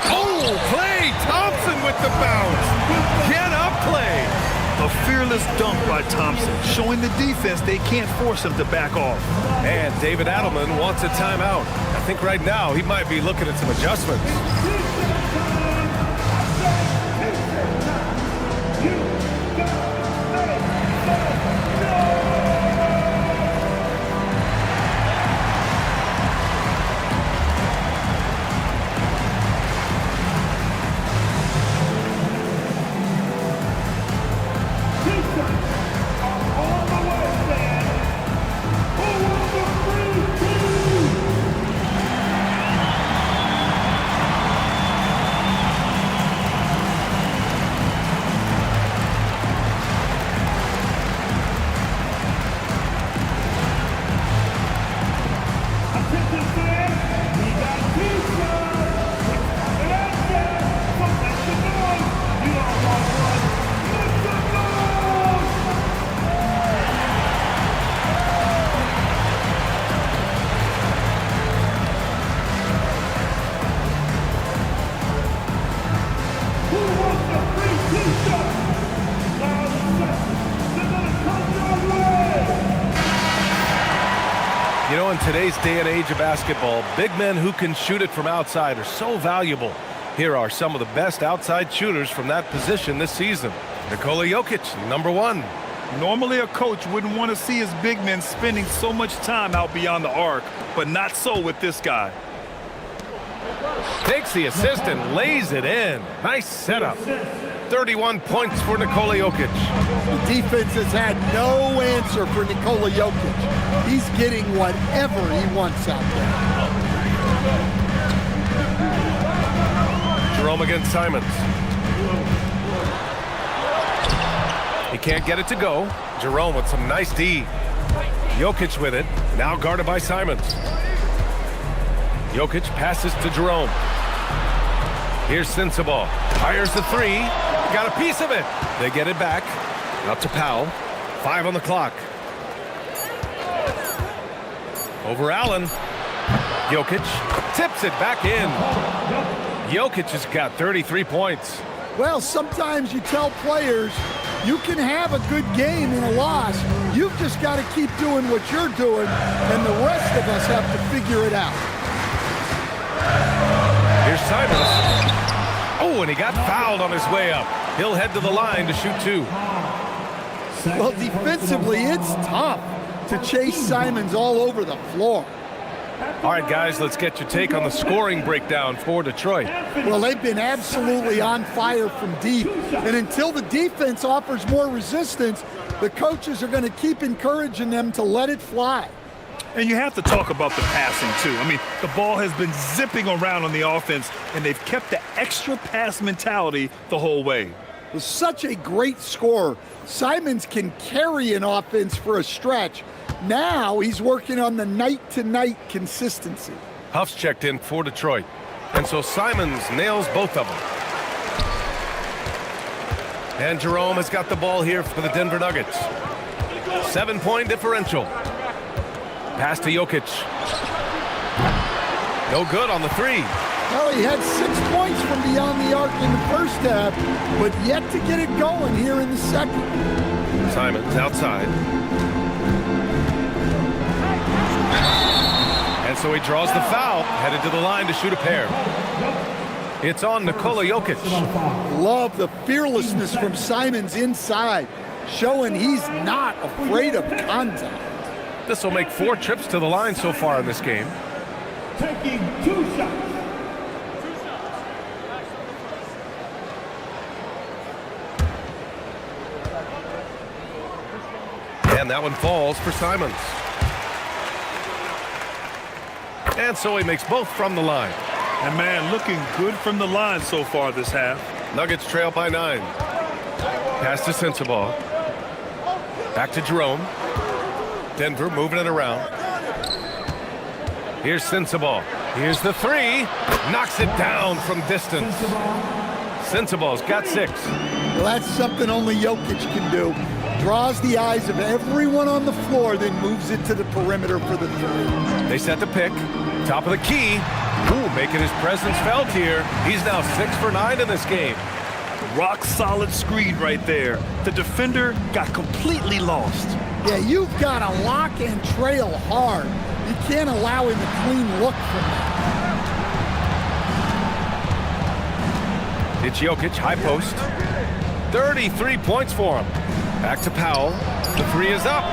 Oh, Klay Thompson with the bounce. Get up, Klay. A fearless dunk by Thompson, showing the defense they can't force him to back off. And David Adelman wants a timeout. I think right now he might be looking at some adjustments. today's day and age of basketball, big men who can shoot it from outside are so valuable. Here are some of the best outside shooters from that position this season. Nikola Jokic, number 1. Normally a coach wouldn't want to see his big men spending so much time out beyond the arc, but not so with this guy. Takes the assist and lays it in. Nice setup. 31 points for Nikola Jokic. The defense has had no answer for Nikola Jokic. He's getting whatever he wants out there. Jerome against Simons. He can't get it to go. Jerome with some nice D. Jokic with it, now guarded by Simons. Jokic passes to Jerome. Here's Sensabaugh. Fires the 3. Got a piece of it. They get it back. Out to Powell. 5 on the clock. Over Allen. Jokic tips it back in. Jokic has got 33 points. Well, sometimes you tell players you can have a good game in a loss. You've just got to keep doing what you're doing, and the rest of us have to figure it out. Here's Simons. Oh, and he got fouled on his way up. He'll head to the line to shoot 2. Well, defensively, it's tough to chase Simons all over the floor. All right, guys, let's get your take on the scoring breakdown for Detroit. Well, they've been absolutely on fire from deep. And until the defense offers more resistance, the coaches are going to keep encouraging them to let it fly. And you have to talk about the passing, too. I mean, the ball has been zipping around on the offense, and they've kept the extra pass mentality the whole way. With such a great scorer, Simons can carry an offense for a stretch. Now he's working on the night-to-night consistency. Huff's checked in for Detroit. And so Simons nails both of them. And Jerome has got the ball here for the Denver Nuggets. 7-point differential. Pass to Jokic. No good on the 3. Well, he had 6 points from beyond the arc in the first half, but yet to get it going here in the second. Simons outside. And so he draws the foul, headed to the line to shoot a pair. It's on Nikola Jokic. Love the fearlessness from Simons inside, showing he's not afraid of contact. This will make 4 trips to the line so far in this game. Taking 2 shots. And that one falls for Simons. And so he makes both from the line. And, man, looking good from the line so far this half. Nuggets trail by 9. Pass to Sensabaugh. Back to Jerome. Denver moving it around. Here's Sensabaugh. Here's the 3. Knocks it down from distance. Sensabaugh's got 6. Well, that's something only Jokic can do. Draws the eyes of everyone on the floor, then moves it to the perimeter for the 3. They set the pick. Top of the key. Ooh, making his presence felt here. He's now 6 for 9 in this game. Rock solid screen right there. The defender got completely lost. Yeah, you've got to lock and trail hard. You can't allow him a clean look from that. It's Jokic, high post. 33 points for him. Back to Powell. The 3 is up.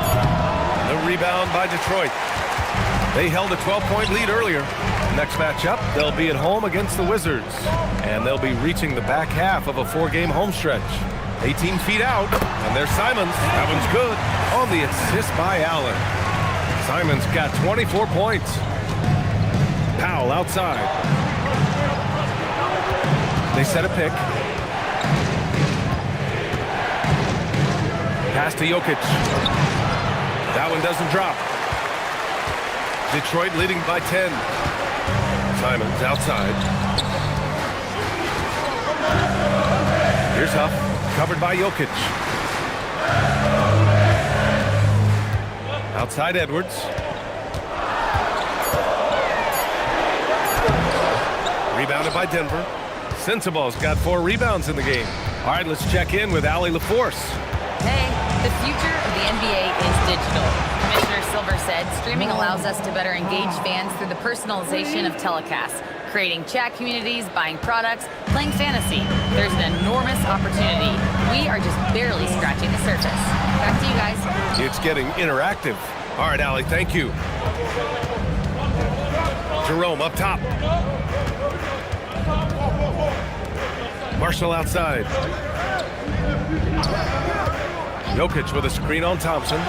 The rebound by Detroit. They held a 12-point lead earlier. Next matchup, they'll be at home against the Wizards. And they'll be reaching the back half of a 4-game home stretch. 18 feet out, and there's Simons. That one's good on the assist by Allen. Simons got 24 points. Powell outside. They set a pick. Pass to Jokic. That one doesn't drop. Detroit leading by 10. Simons outside. Here's Huff, covered by Jokic. Outside Edwards. Rebounded by Denver. Sensabaugh's got 4 rebounds in the game. All right, let's check in with Allie LaForce. Hey, the future of the NBA is digital. Commissioner Silver said, streaming allows us to better engage fans through the personalization of telecasts, creating chat communities, buying products, playing fantasy. There's an enormous opportunity. We are just barely scratching the surface. Back to you guys. It's getting interactive. All right, Allie, thank you. Jerome up top. Marshall outside. Jokic with a screen on Thompson.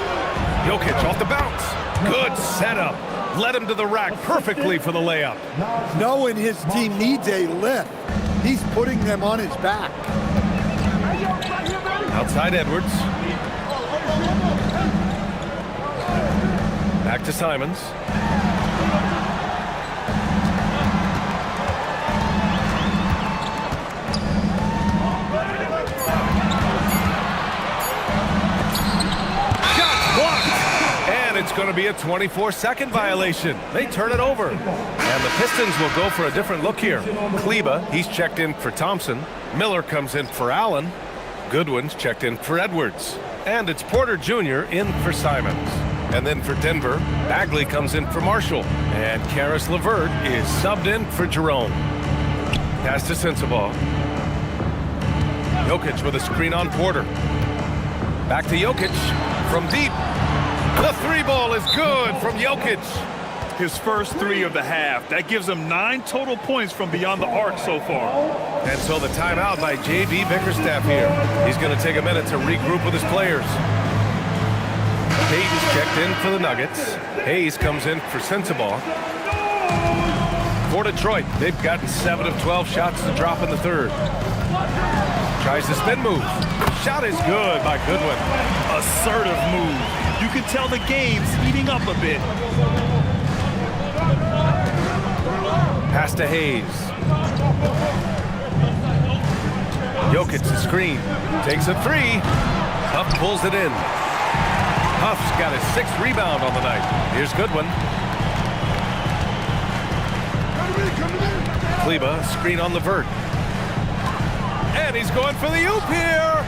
Jokic off the bounce. Good setup. Led him to the rack perfectly for the layup. Knowing his team needs a lift, he's putting them on his back. Outside Edwards. Back to Simons. It's going to be a 24-second violation. They turn it over. And the Pistons will go for a different look here. Kleba, he's checked in for Thompson. Miller comes in for Allen. Goodwin's checked in for Edwards. And it's Porter Jr. in for Simons. And then for Denver, Bagley comes in for Marshall. And Karis LeVert is subbed in for Jerome. Pass to Sensabaugh. Jokic with a screen on Porter. Back to Jokic from deep. The three ball is good from Jokic. His first three of the half. That gives him 9 total points from beyond the arc so far. And so the timeout by J.B. Bickerstaff here. He's going to take a minute to regroup with his players. Hayes checked in for the Nuggets. Hayes comes in for Sensabaugh. For Detroit, they've gotten 7 of 12 shots to drop in the third. Tries the spin move. Shot is good by Goodwin. Assertive move. You can tell the game's heating up a bit. Pass to Hayes. Jokic the screen. Takes a three. Huff pulls it in. Huff's got his 6th rebound on the night. Here's Goodwin. Kleba, screen on LeVert. And he's going for the oop here.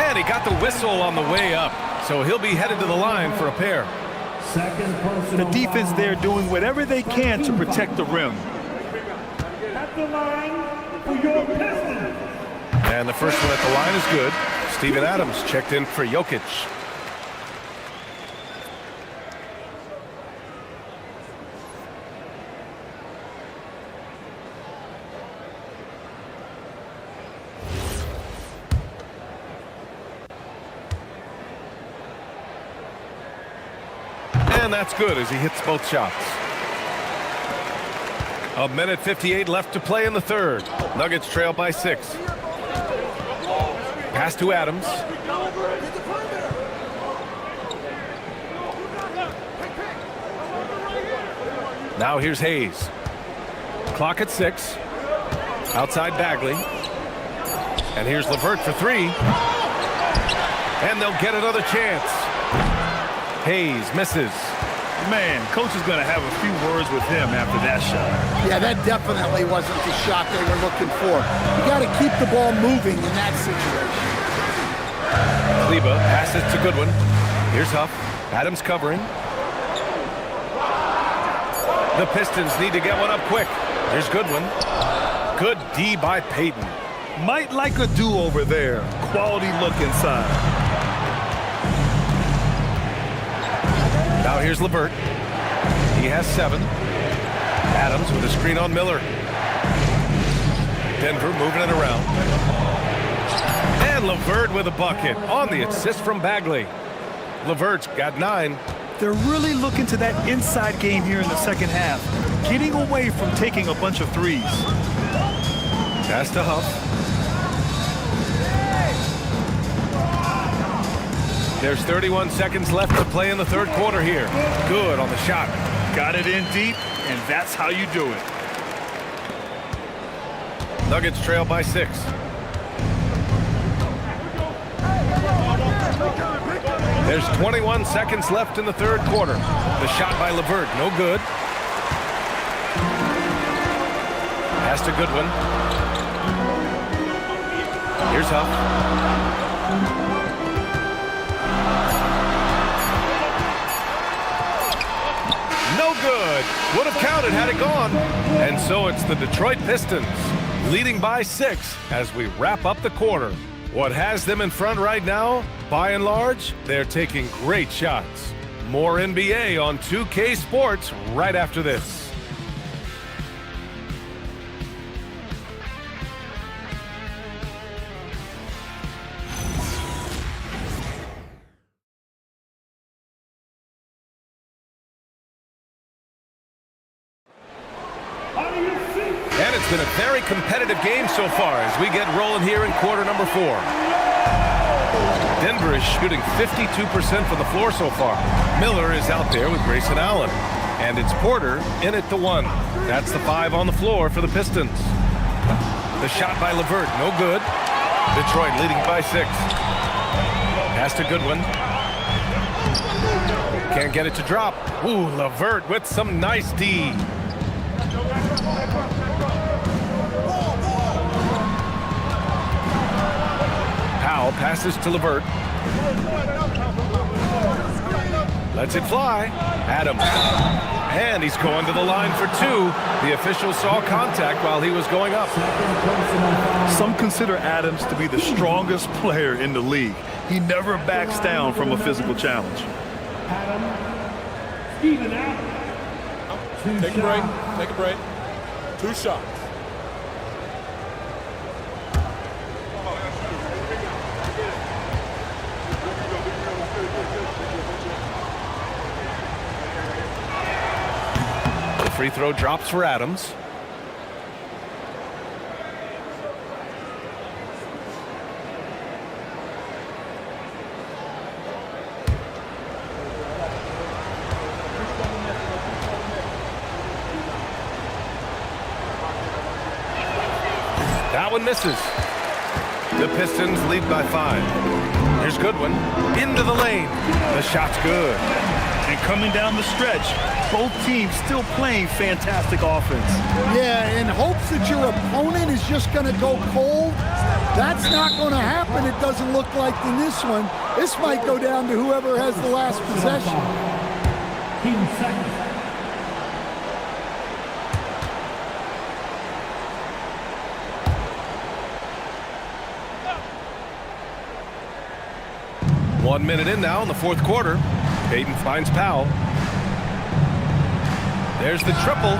And he got the whistle on the way up. So he'll be headed to the line for a pair. The defense there doing whatever they can to protect the rim. At the line for your Pistons. And the first one at the line is good. Steven Adams checked in for Jokic. And that's good as he hits both shots. 1:58 left to play in the third. Nuggets trail by 6. Pass to Adams. Now here's Hayes. Clock at 6. Outside Bagley. And here's LeVert for 3. And they'll get another chance. Hayes misses. Man, coach is going to have a few words with him after that shot. Yeah, that definitely wasn't the shot they were looking for. You got to keep the ball moving in that situation. Kleba passes to Goodwin. Here's Huff. Adams covering. The Pistons need to get one up quick. Here's Goodwin. Good D by Payton. Might like a do-over there. Quality look inside. Now here's LeVert. He has 7. Adams with a screen on Miller. Denver moving it around. And LeVert with a bucket on the assist from Bagley. LeVert's got 9. They're really looking to that inside game here in the second half, getting away from taking a bunch of threes. Pass to Huff. There's 31 seconds left to play in the third quarter here. Good on the shot. Got it in deep, and that's how you do it. Nuggets trail by 6. There's 21 seconds left in the third quarter. The shot by LeVert, no good. Pass to Goodwin. Here's Huff. good. Would have counted had it gone. And so it's the Detroit Pistons leading by 6 as we wrap up the quarter. What has them in front right now? By and large, they're taking great shots. More NBA on 2K Sports right after this. And it's been a very competitive game so far as we get rolling here in quarter number 4. Denver is shooting 52% from the floor so far. Miller is out there with Grayson Allen. And it's Porter in at the 1. That's the 5 on the floor for the Pistons. The shot by LeVert, no good. Detroit leading by 6. Pass to Goodwin. Can't get it to drop. Ooh, LeVert with some nice D. Powell passes to LeVert. Lets it fly. Adams. And he's going to the line for 2. The official saw contact while he was going up. Some consider Adams to be the strongest player in the league. He never backs down from a physical challenge. Steven Adams. Take a break. Take a break. 2 shots. The free throw drops for Adams. That one misses. The Pistons lead by 5. Here's Goodwin. Into the lane. The shot's good. And coming down the stretch, both teams still playing fantastic offense. Yeah, in hopes that your opponent is just going to go cold. That's not going to happen, it doesn't look like in this one. This might go down to whoever has the last possession. Team second. One minute in now in the fourth quarter. Payton finds Powell. There's the triple.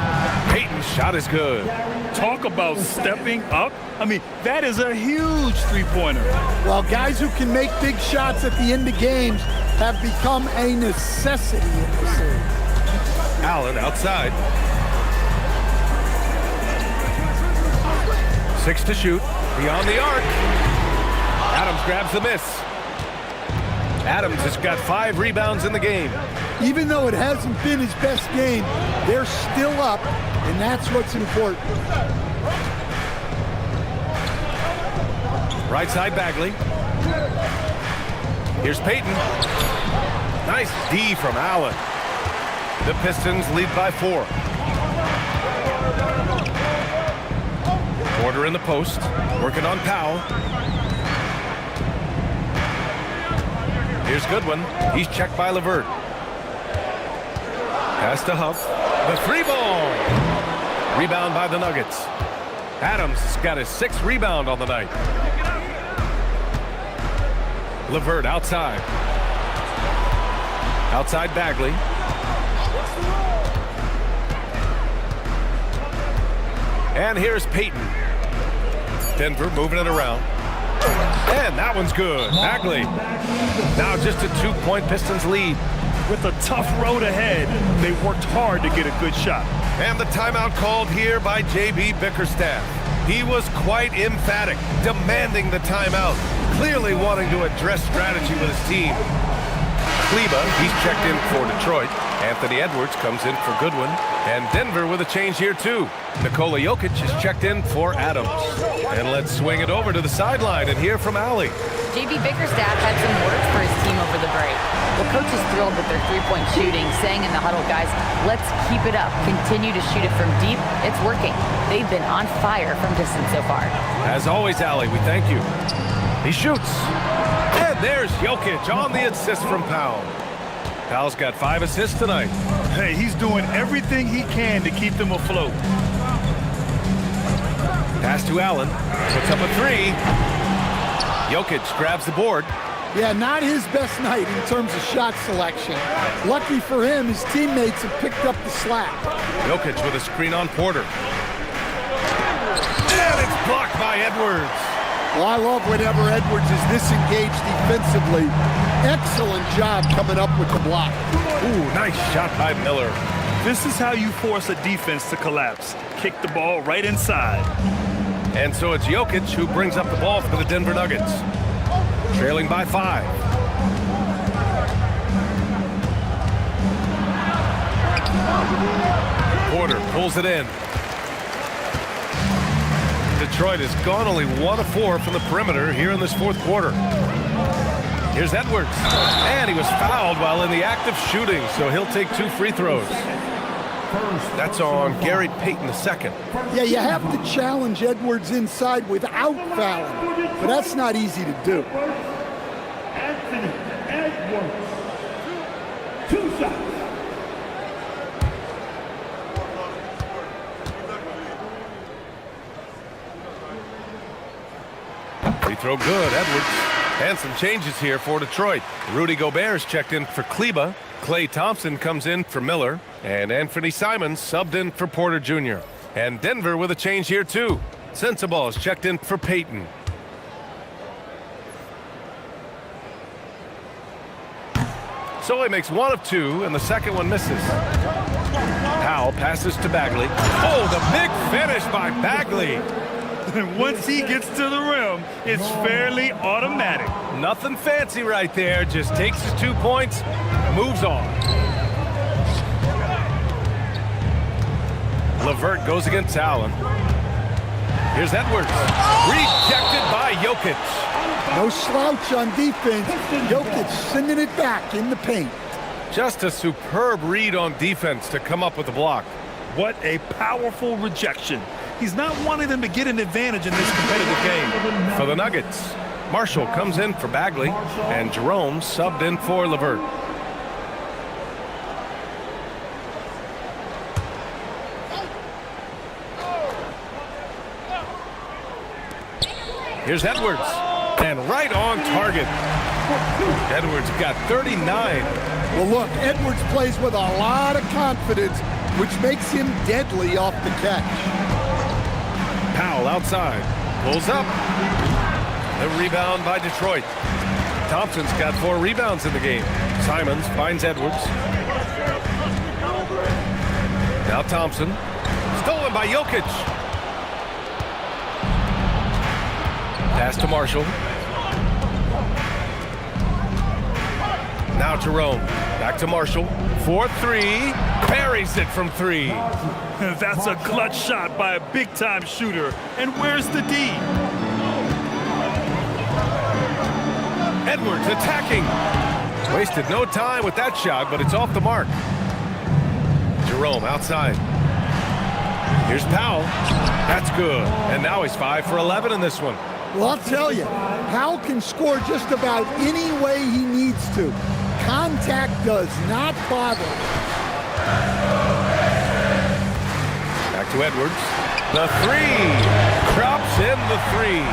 Payton's shot is good. Talk about stepping up. I mean, that is a huge three-pointer. Well, guys who can make big shots at the end of games have become a necessity in this league. Allen outside. 6 to shoot. Beyond the arc. Adams grabs the miss. Adams has got 5 rebounds in the game. Even though it hasn't been his best game, they're still up, and that's what's important. Right side Bagley. Here's Payton. Nice D from Allen. The Pistons lead by 4. Porter in the post, working on Powell. Here's Goodwin. He's checked by LeVert. Pass to Huff. The 3-ball. Rebound by the Nuggets. Adams has got his 6th rebound on the night. LeVert outside. Outside Bagley. And here's Payton. Denver moving it around. And that one's good. Bagley. Now just a 2-point Pistons lead. With a tough road ahead, they worked hard to get a good shot. And the timeout called here by J.B. Bickerstaff. He was quite emphatic, demanding the timeout, clearly wanting to address strategy with his team. Kleba, he's checked in for Detroit. Anthony Edwards comes in for Goodwin. And Denver with a change here too. Nikola Jokic is checked in for Adams. And let's swing it over to the sideline and hear from Allie. J.B. Bickerstaff had some words for his team over the break. Well, coach is thrilled with their three-point shooting, saying in the huddle, guys, let's keep it up. Continue to shoot it from deep. It's working. They've been on fire from distance so far. As always, Allie, we thank you. He shoots. And there's Jokic on the assist from Powell. Powell's got 5 assists tonight. Hey, he's doing everything he can to keep them afloat. Pass to Allen. Puts up a 3. Jokic grabs the board. Yeah, not his best night in terms of shot selection. Lucky for him, his teammates have picked up the slack. Jokic with a screen on Porter. And it's blocked by Edwards. Well, I love whenever Edwards is this engaged defensively. Excellent job coming up with the block. Ooh, nice shot by Miller. This is how you force a defense to collapse. Kick the ball right inside. And so it's Jokic who brings up the ball for the Denver Nuggets. Trailing by 5. Porter pulls it in. Detroit has gone only 1 of 4 from the perimeter here in this fourth quarter. Here's Edwards. And he was fouled while in the act of shooting, so he'll take 2 free throws. That's on Gary Payton II. Yeah, you have to challenge Edwards inside without fouling, but that's not easy to do. Anthony Edwards. 2 shots. Free throw good, Edwards. And some changes here for Detroit. Rudy Gobert's checked in for Kleba. Klay Thompson comes in for Miller. And Anthony Simons subbed in for Porter Jr. And Denver with a change here too. Sensabaugh is checked in for Payton. So he makes 1 of 2, and the second one misses. Powell passes to Bagley. Oh, the big finish by Bagley. And once he gets to the rim, it's fairly automatic. Nothing fancy right there. Just takes his 2 points, moves on. LeVert goes against Allen. Here's Edwards. Rejected by Jokic. No slouch on defense. Jokic sending it back in the paint. Just a superb read on defense to come up with the block. What a powerful rejection. He's not wanting them to get an advantage in this competitive game. For the Nuggets, Marshall comes in for Bagley, and Jerome subbed in for LeVert. Here's Edwards, and right on target. Edwards got 39. Well, look, Edwards plays with a lot of confidence, which makes him deadly off the catch. Powell outside, pulls up. The rebound by Detroit. Thompson's got 4 rebounds in the game. Simons finds Edwards. Now Thompson, stolen by Jokic. Pass to Marshall. Now Jerome, back to Marshall. 4-3, parries it from 3. That's a clutch shot by a big-time shooter. And where's the D? Edwards attacking. Wasted no time with that shot, but it's off the mark. Jerome outside. Here's Powell. That's good. And now he's 5 for 11 in this one. Well, I'll tell you, Powell can score just about any way he needs to. Contact does not bother. Back to Edwards. The 3. Drops in the 3.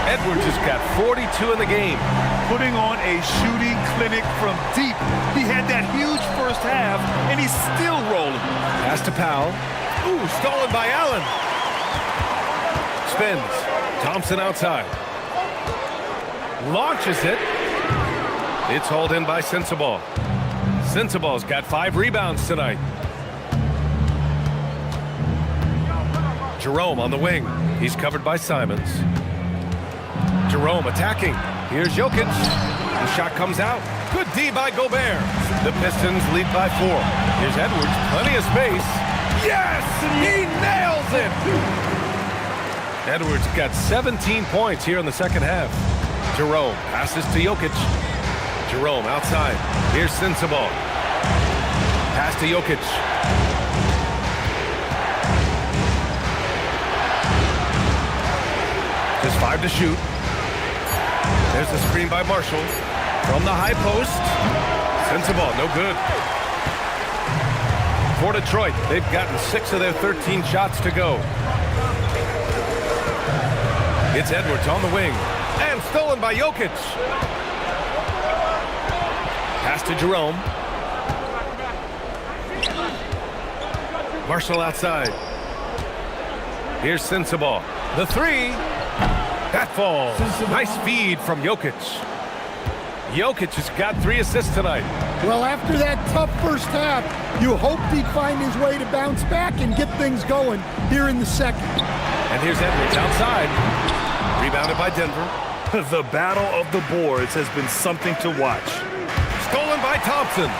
Edwards has got 42 in the game. Putting on a shooting clinic from deep. He had that huge first half, and he's still rolling. Pass to Powell. Ooh, stolen by Allen. Spins. Thompson outside. Launches it. It's hauled in by Sensabaugh. Sensabaugh's got 5 rebounds tonight. Jerome on the wing. He's covered by Simons. Jerome attacking. Here's Jokic. The shot comes out. Good D by Gobert. The Pistons lead by 4. Here's Edwards. Plenty of space. Yes! He nails it! Edwards got 17 points here in the second half. Jerome passes to Jokic. Jerome outside. Here's Sensabaugh. Pass to Jokic. Just 5 to shoot. There's the screen by Marshall. From the high post. Sensabaugh, no good. For Detroit, they've gotten 6 of their 13 shots to go. It's Edwards on the wing. And stolen by Jokic. Pass to Jerome. Marshall outside. Here's Sensabaugh. The three. That falls. Nice feed from Jokic. Jokic has got 3 assists tonight. Well, after that tough first half, you hoped he'd find his way to bounce back and get things going here in the second. And here's Edwards outside. Rebounded by Denver. The battle of the boards has been something to watch. Stolen by Thompson.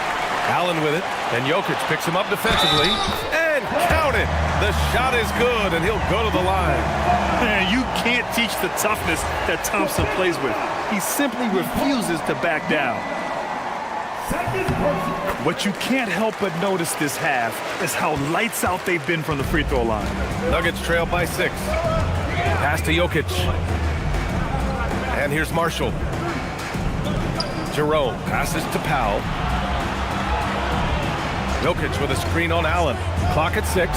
Allen with it, and Jokic picks him up defensively. And count it! The shot is good, and he'll go to the line. Man, you can't teach the toughness that Thompson plays with. He simply refuses to back down. What you can't help but notice this half is how lights out they've been from the free throw line. Nuggets trail by 6. Pass to Jokic. And here's Marshall. Jerome passes to Powell. Jokic with a screen on Allen. Clock at 6.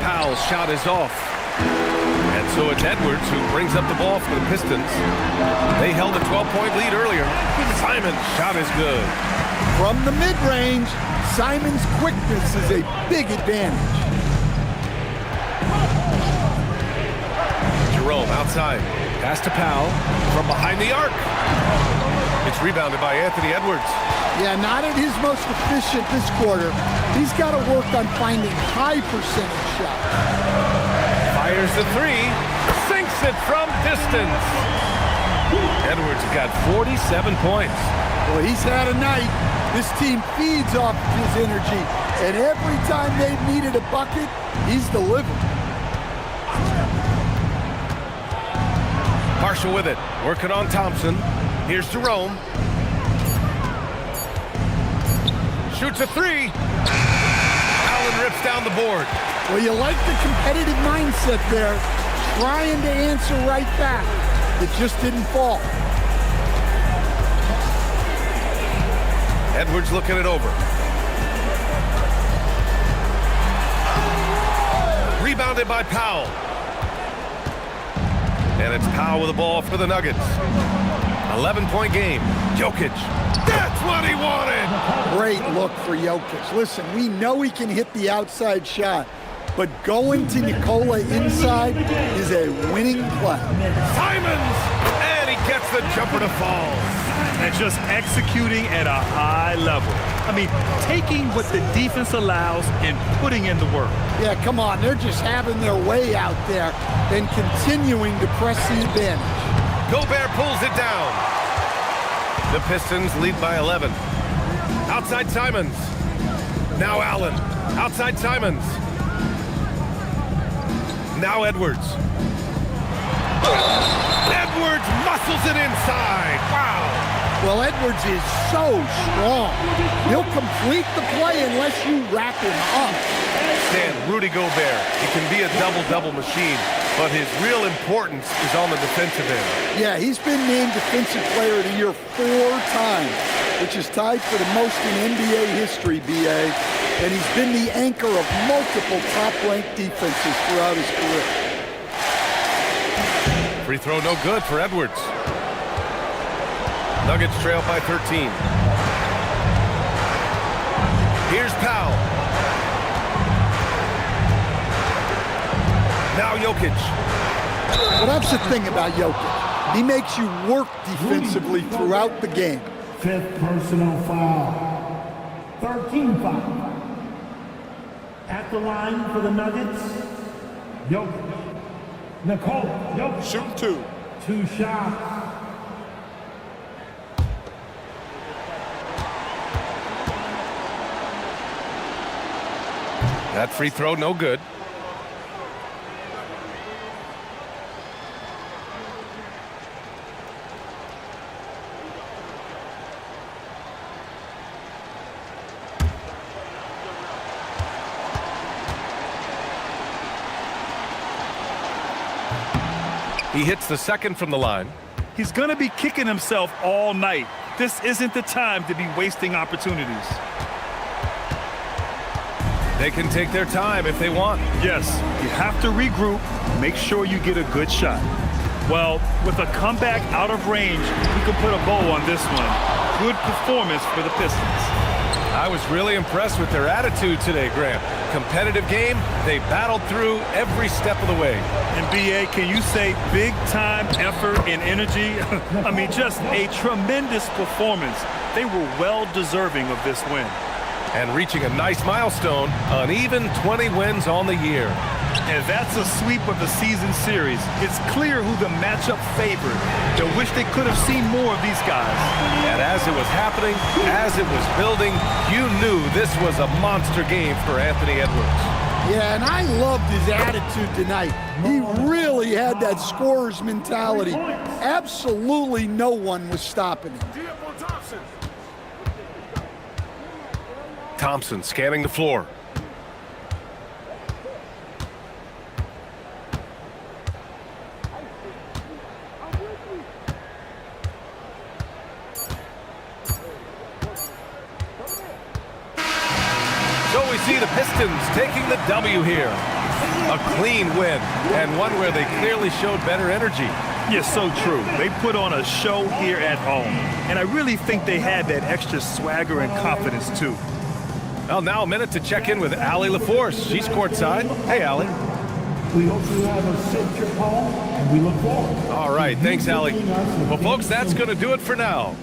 Powell's shot is off. And so it's Edwards who brings up the ball for the Pistons. They held a 12-point lead earlier. Simon's shot is good. From the mid-range, Simon's quickness is a big advantage. Jerome outside. Pass to Powell from behind the arc. It's rebounded by Anthony Edwards. Yeah, not at his most efficient this quarter. He's got to work on finding high percentage shots. Fires the 3. Sinks it from distance. Edwards got 47 points. Well, he's had a night. This team feeds off of his energy. And every time they've needed a bucket, he's delivered. Marshall with it. Working on Thompson. Here's Jerome. Shoots a 3. Allen rips down the board. Well, you like the competitive mindset there, trying to answer right back. It just didn't fall. Edwards looking it over. Rebounded by Powell. And it's Powell with the ball for the Nuggets. 11-point game. Jokic. That's what he wanted! Great look for Jokic. Listen, we know he can hit the outside shot, but going to Nikola inside is a winning play. Simons! And he gets the jumper to fall. And just executing at a high level. I mean, taking what the defense allows and putting in the work. Yeah, come on. They're just having their way out there and continuing to press the advantage. Gobert pulls it down. The Pistons lead by 11. Outside Simons. Now Allen. Outside Simons. Now Edwards. Edwards muscles it inside. Wow. Well, Edwards is so strong. He'll complete the play unless you wrap him up. Stan, Rudy Gobert. He can be a double-double machine, but his real importance is on the defensive end. Yeah, he's been named Defensive Player of the Year 4 times, which is tied for the most in NBA history, B.A., and he's been the anchor of multiple top-ranked defenses throughout his career. Free throw no good for Edwards. Nuggets trail by 13. Here's Powell. Now Jokic. Well, that's the thing about Jokic. He makes you work defensively throughout the game. 5th personal foul. 13 foul. At the line for the Nuggets, Jokic. Nikola Jokic. Shoot 2. 2 shots. That free throw no good. He hits the second from the line. He's going to be kicking himself all night. This isn't the time to be wasting opportunities. They can take their time if they want. Yes, you have to regroup, make sure you get a good shot. Well, with a comeback out of range, we can put a bow on this one. Good performance for the Pistons. I was really impressed with their attitude today, Graham. Competitive game, they battled through every step of the way. And BA, can you say big time effort and energy? I mean, just a tremendous performance. They were well deserving of this win. And reaching a nice milestone, an even 20 wins on the year. And that's a sweep of the season series. It's clear who the matchup favored. I wish they could have seen more of these guys. And as it was happening, as it was building, you knew this was a monster game for Anthony Edwards. Yeah, and I loved his attitude tonight. He really had that scorer's mentality. Absolutely no one was stopping him. Thompson scanning the floor. So we see the Pistons taking the W here. A clean win, and one where they clearly showed better energy. Yes, so true. They put on a show here at home. And I really think they had that extra swagger and confidence, too. Well, now a minute to check in with Allie LaForce. She's courtside. Hey, Allie. We hope you have a safe trip home, and we look forward. All right, thanks, Allie. Well, folks, that's going to do it for now.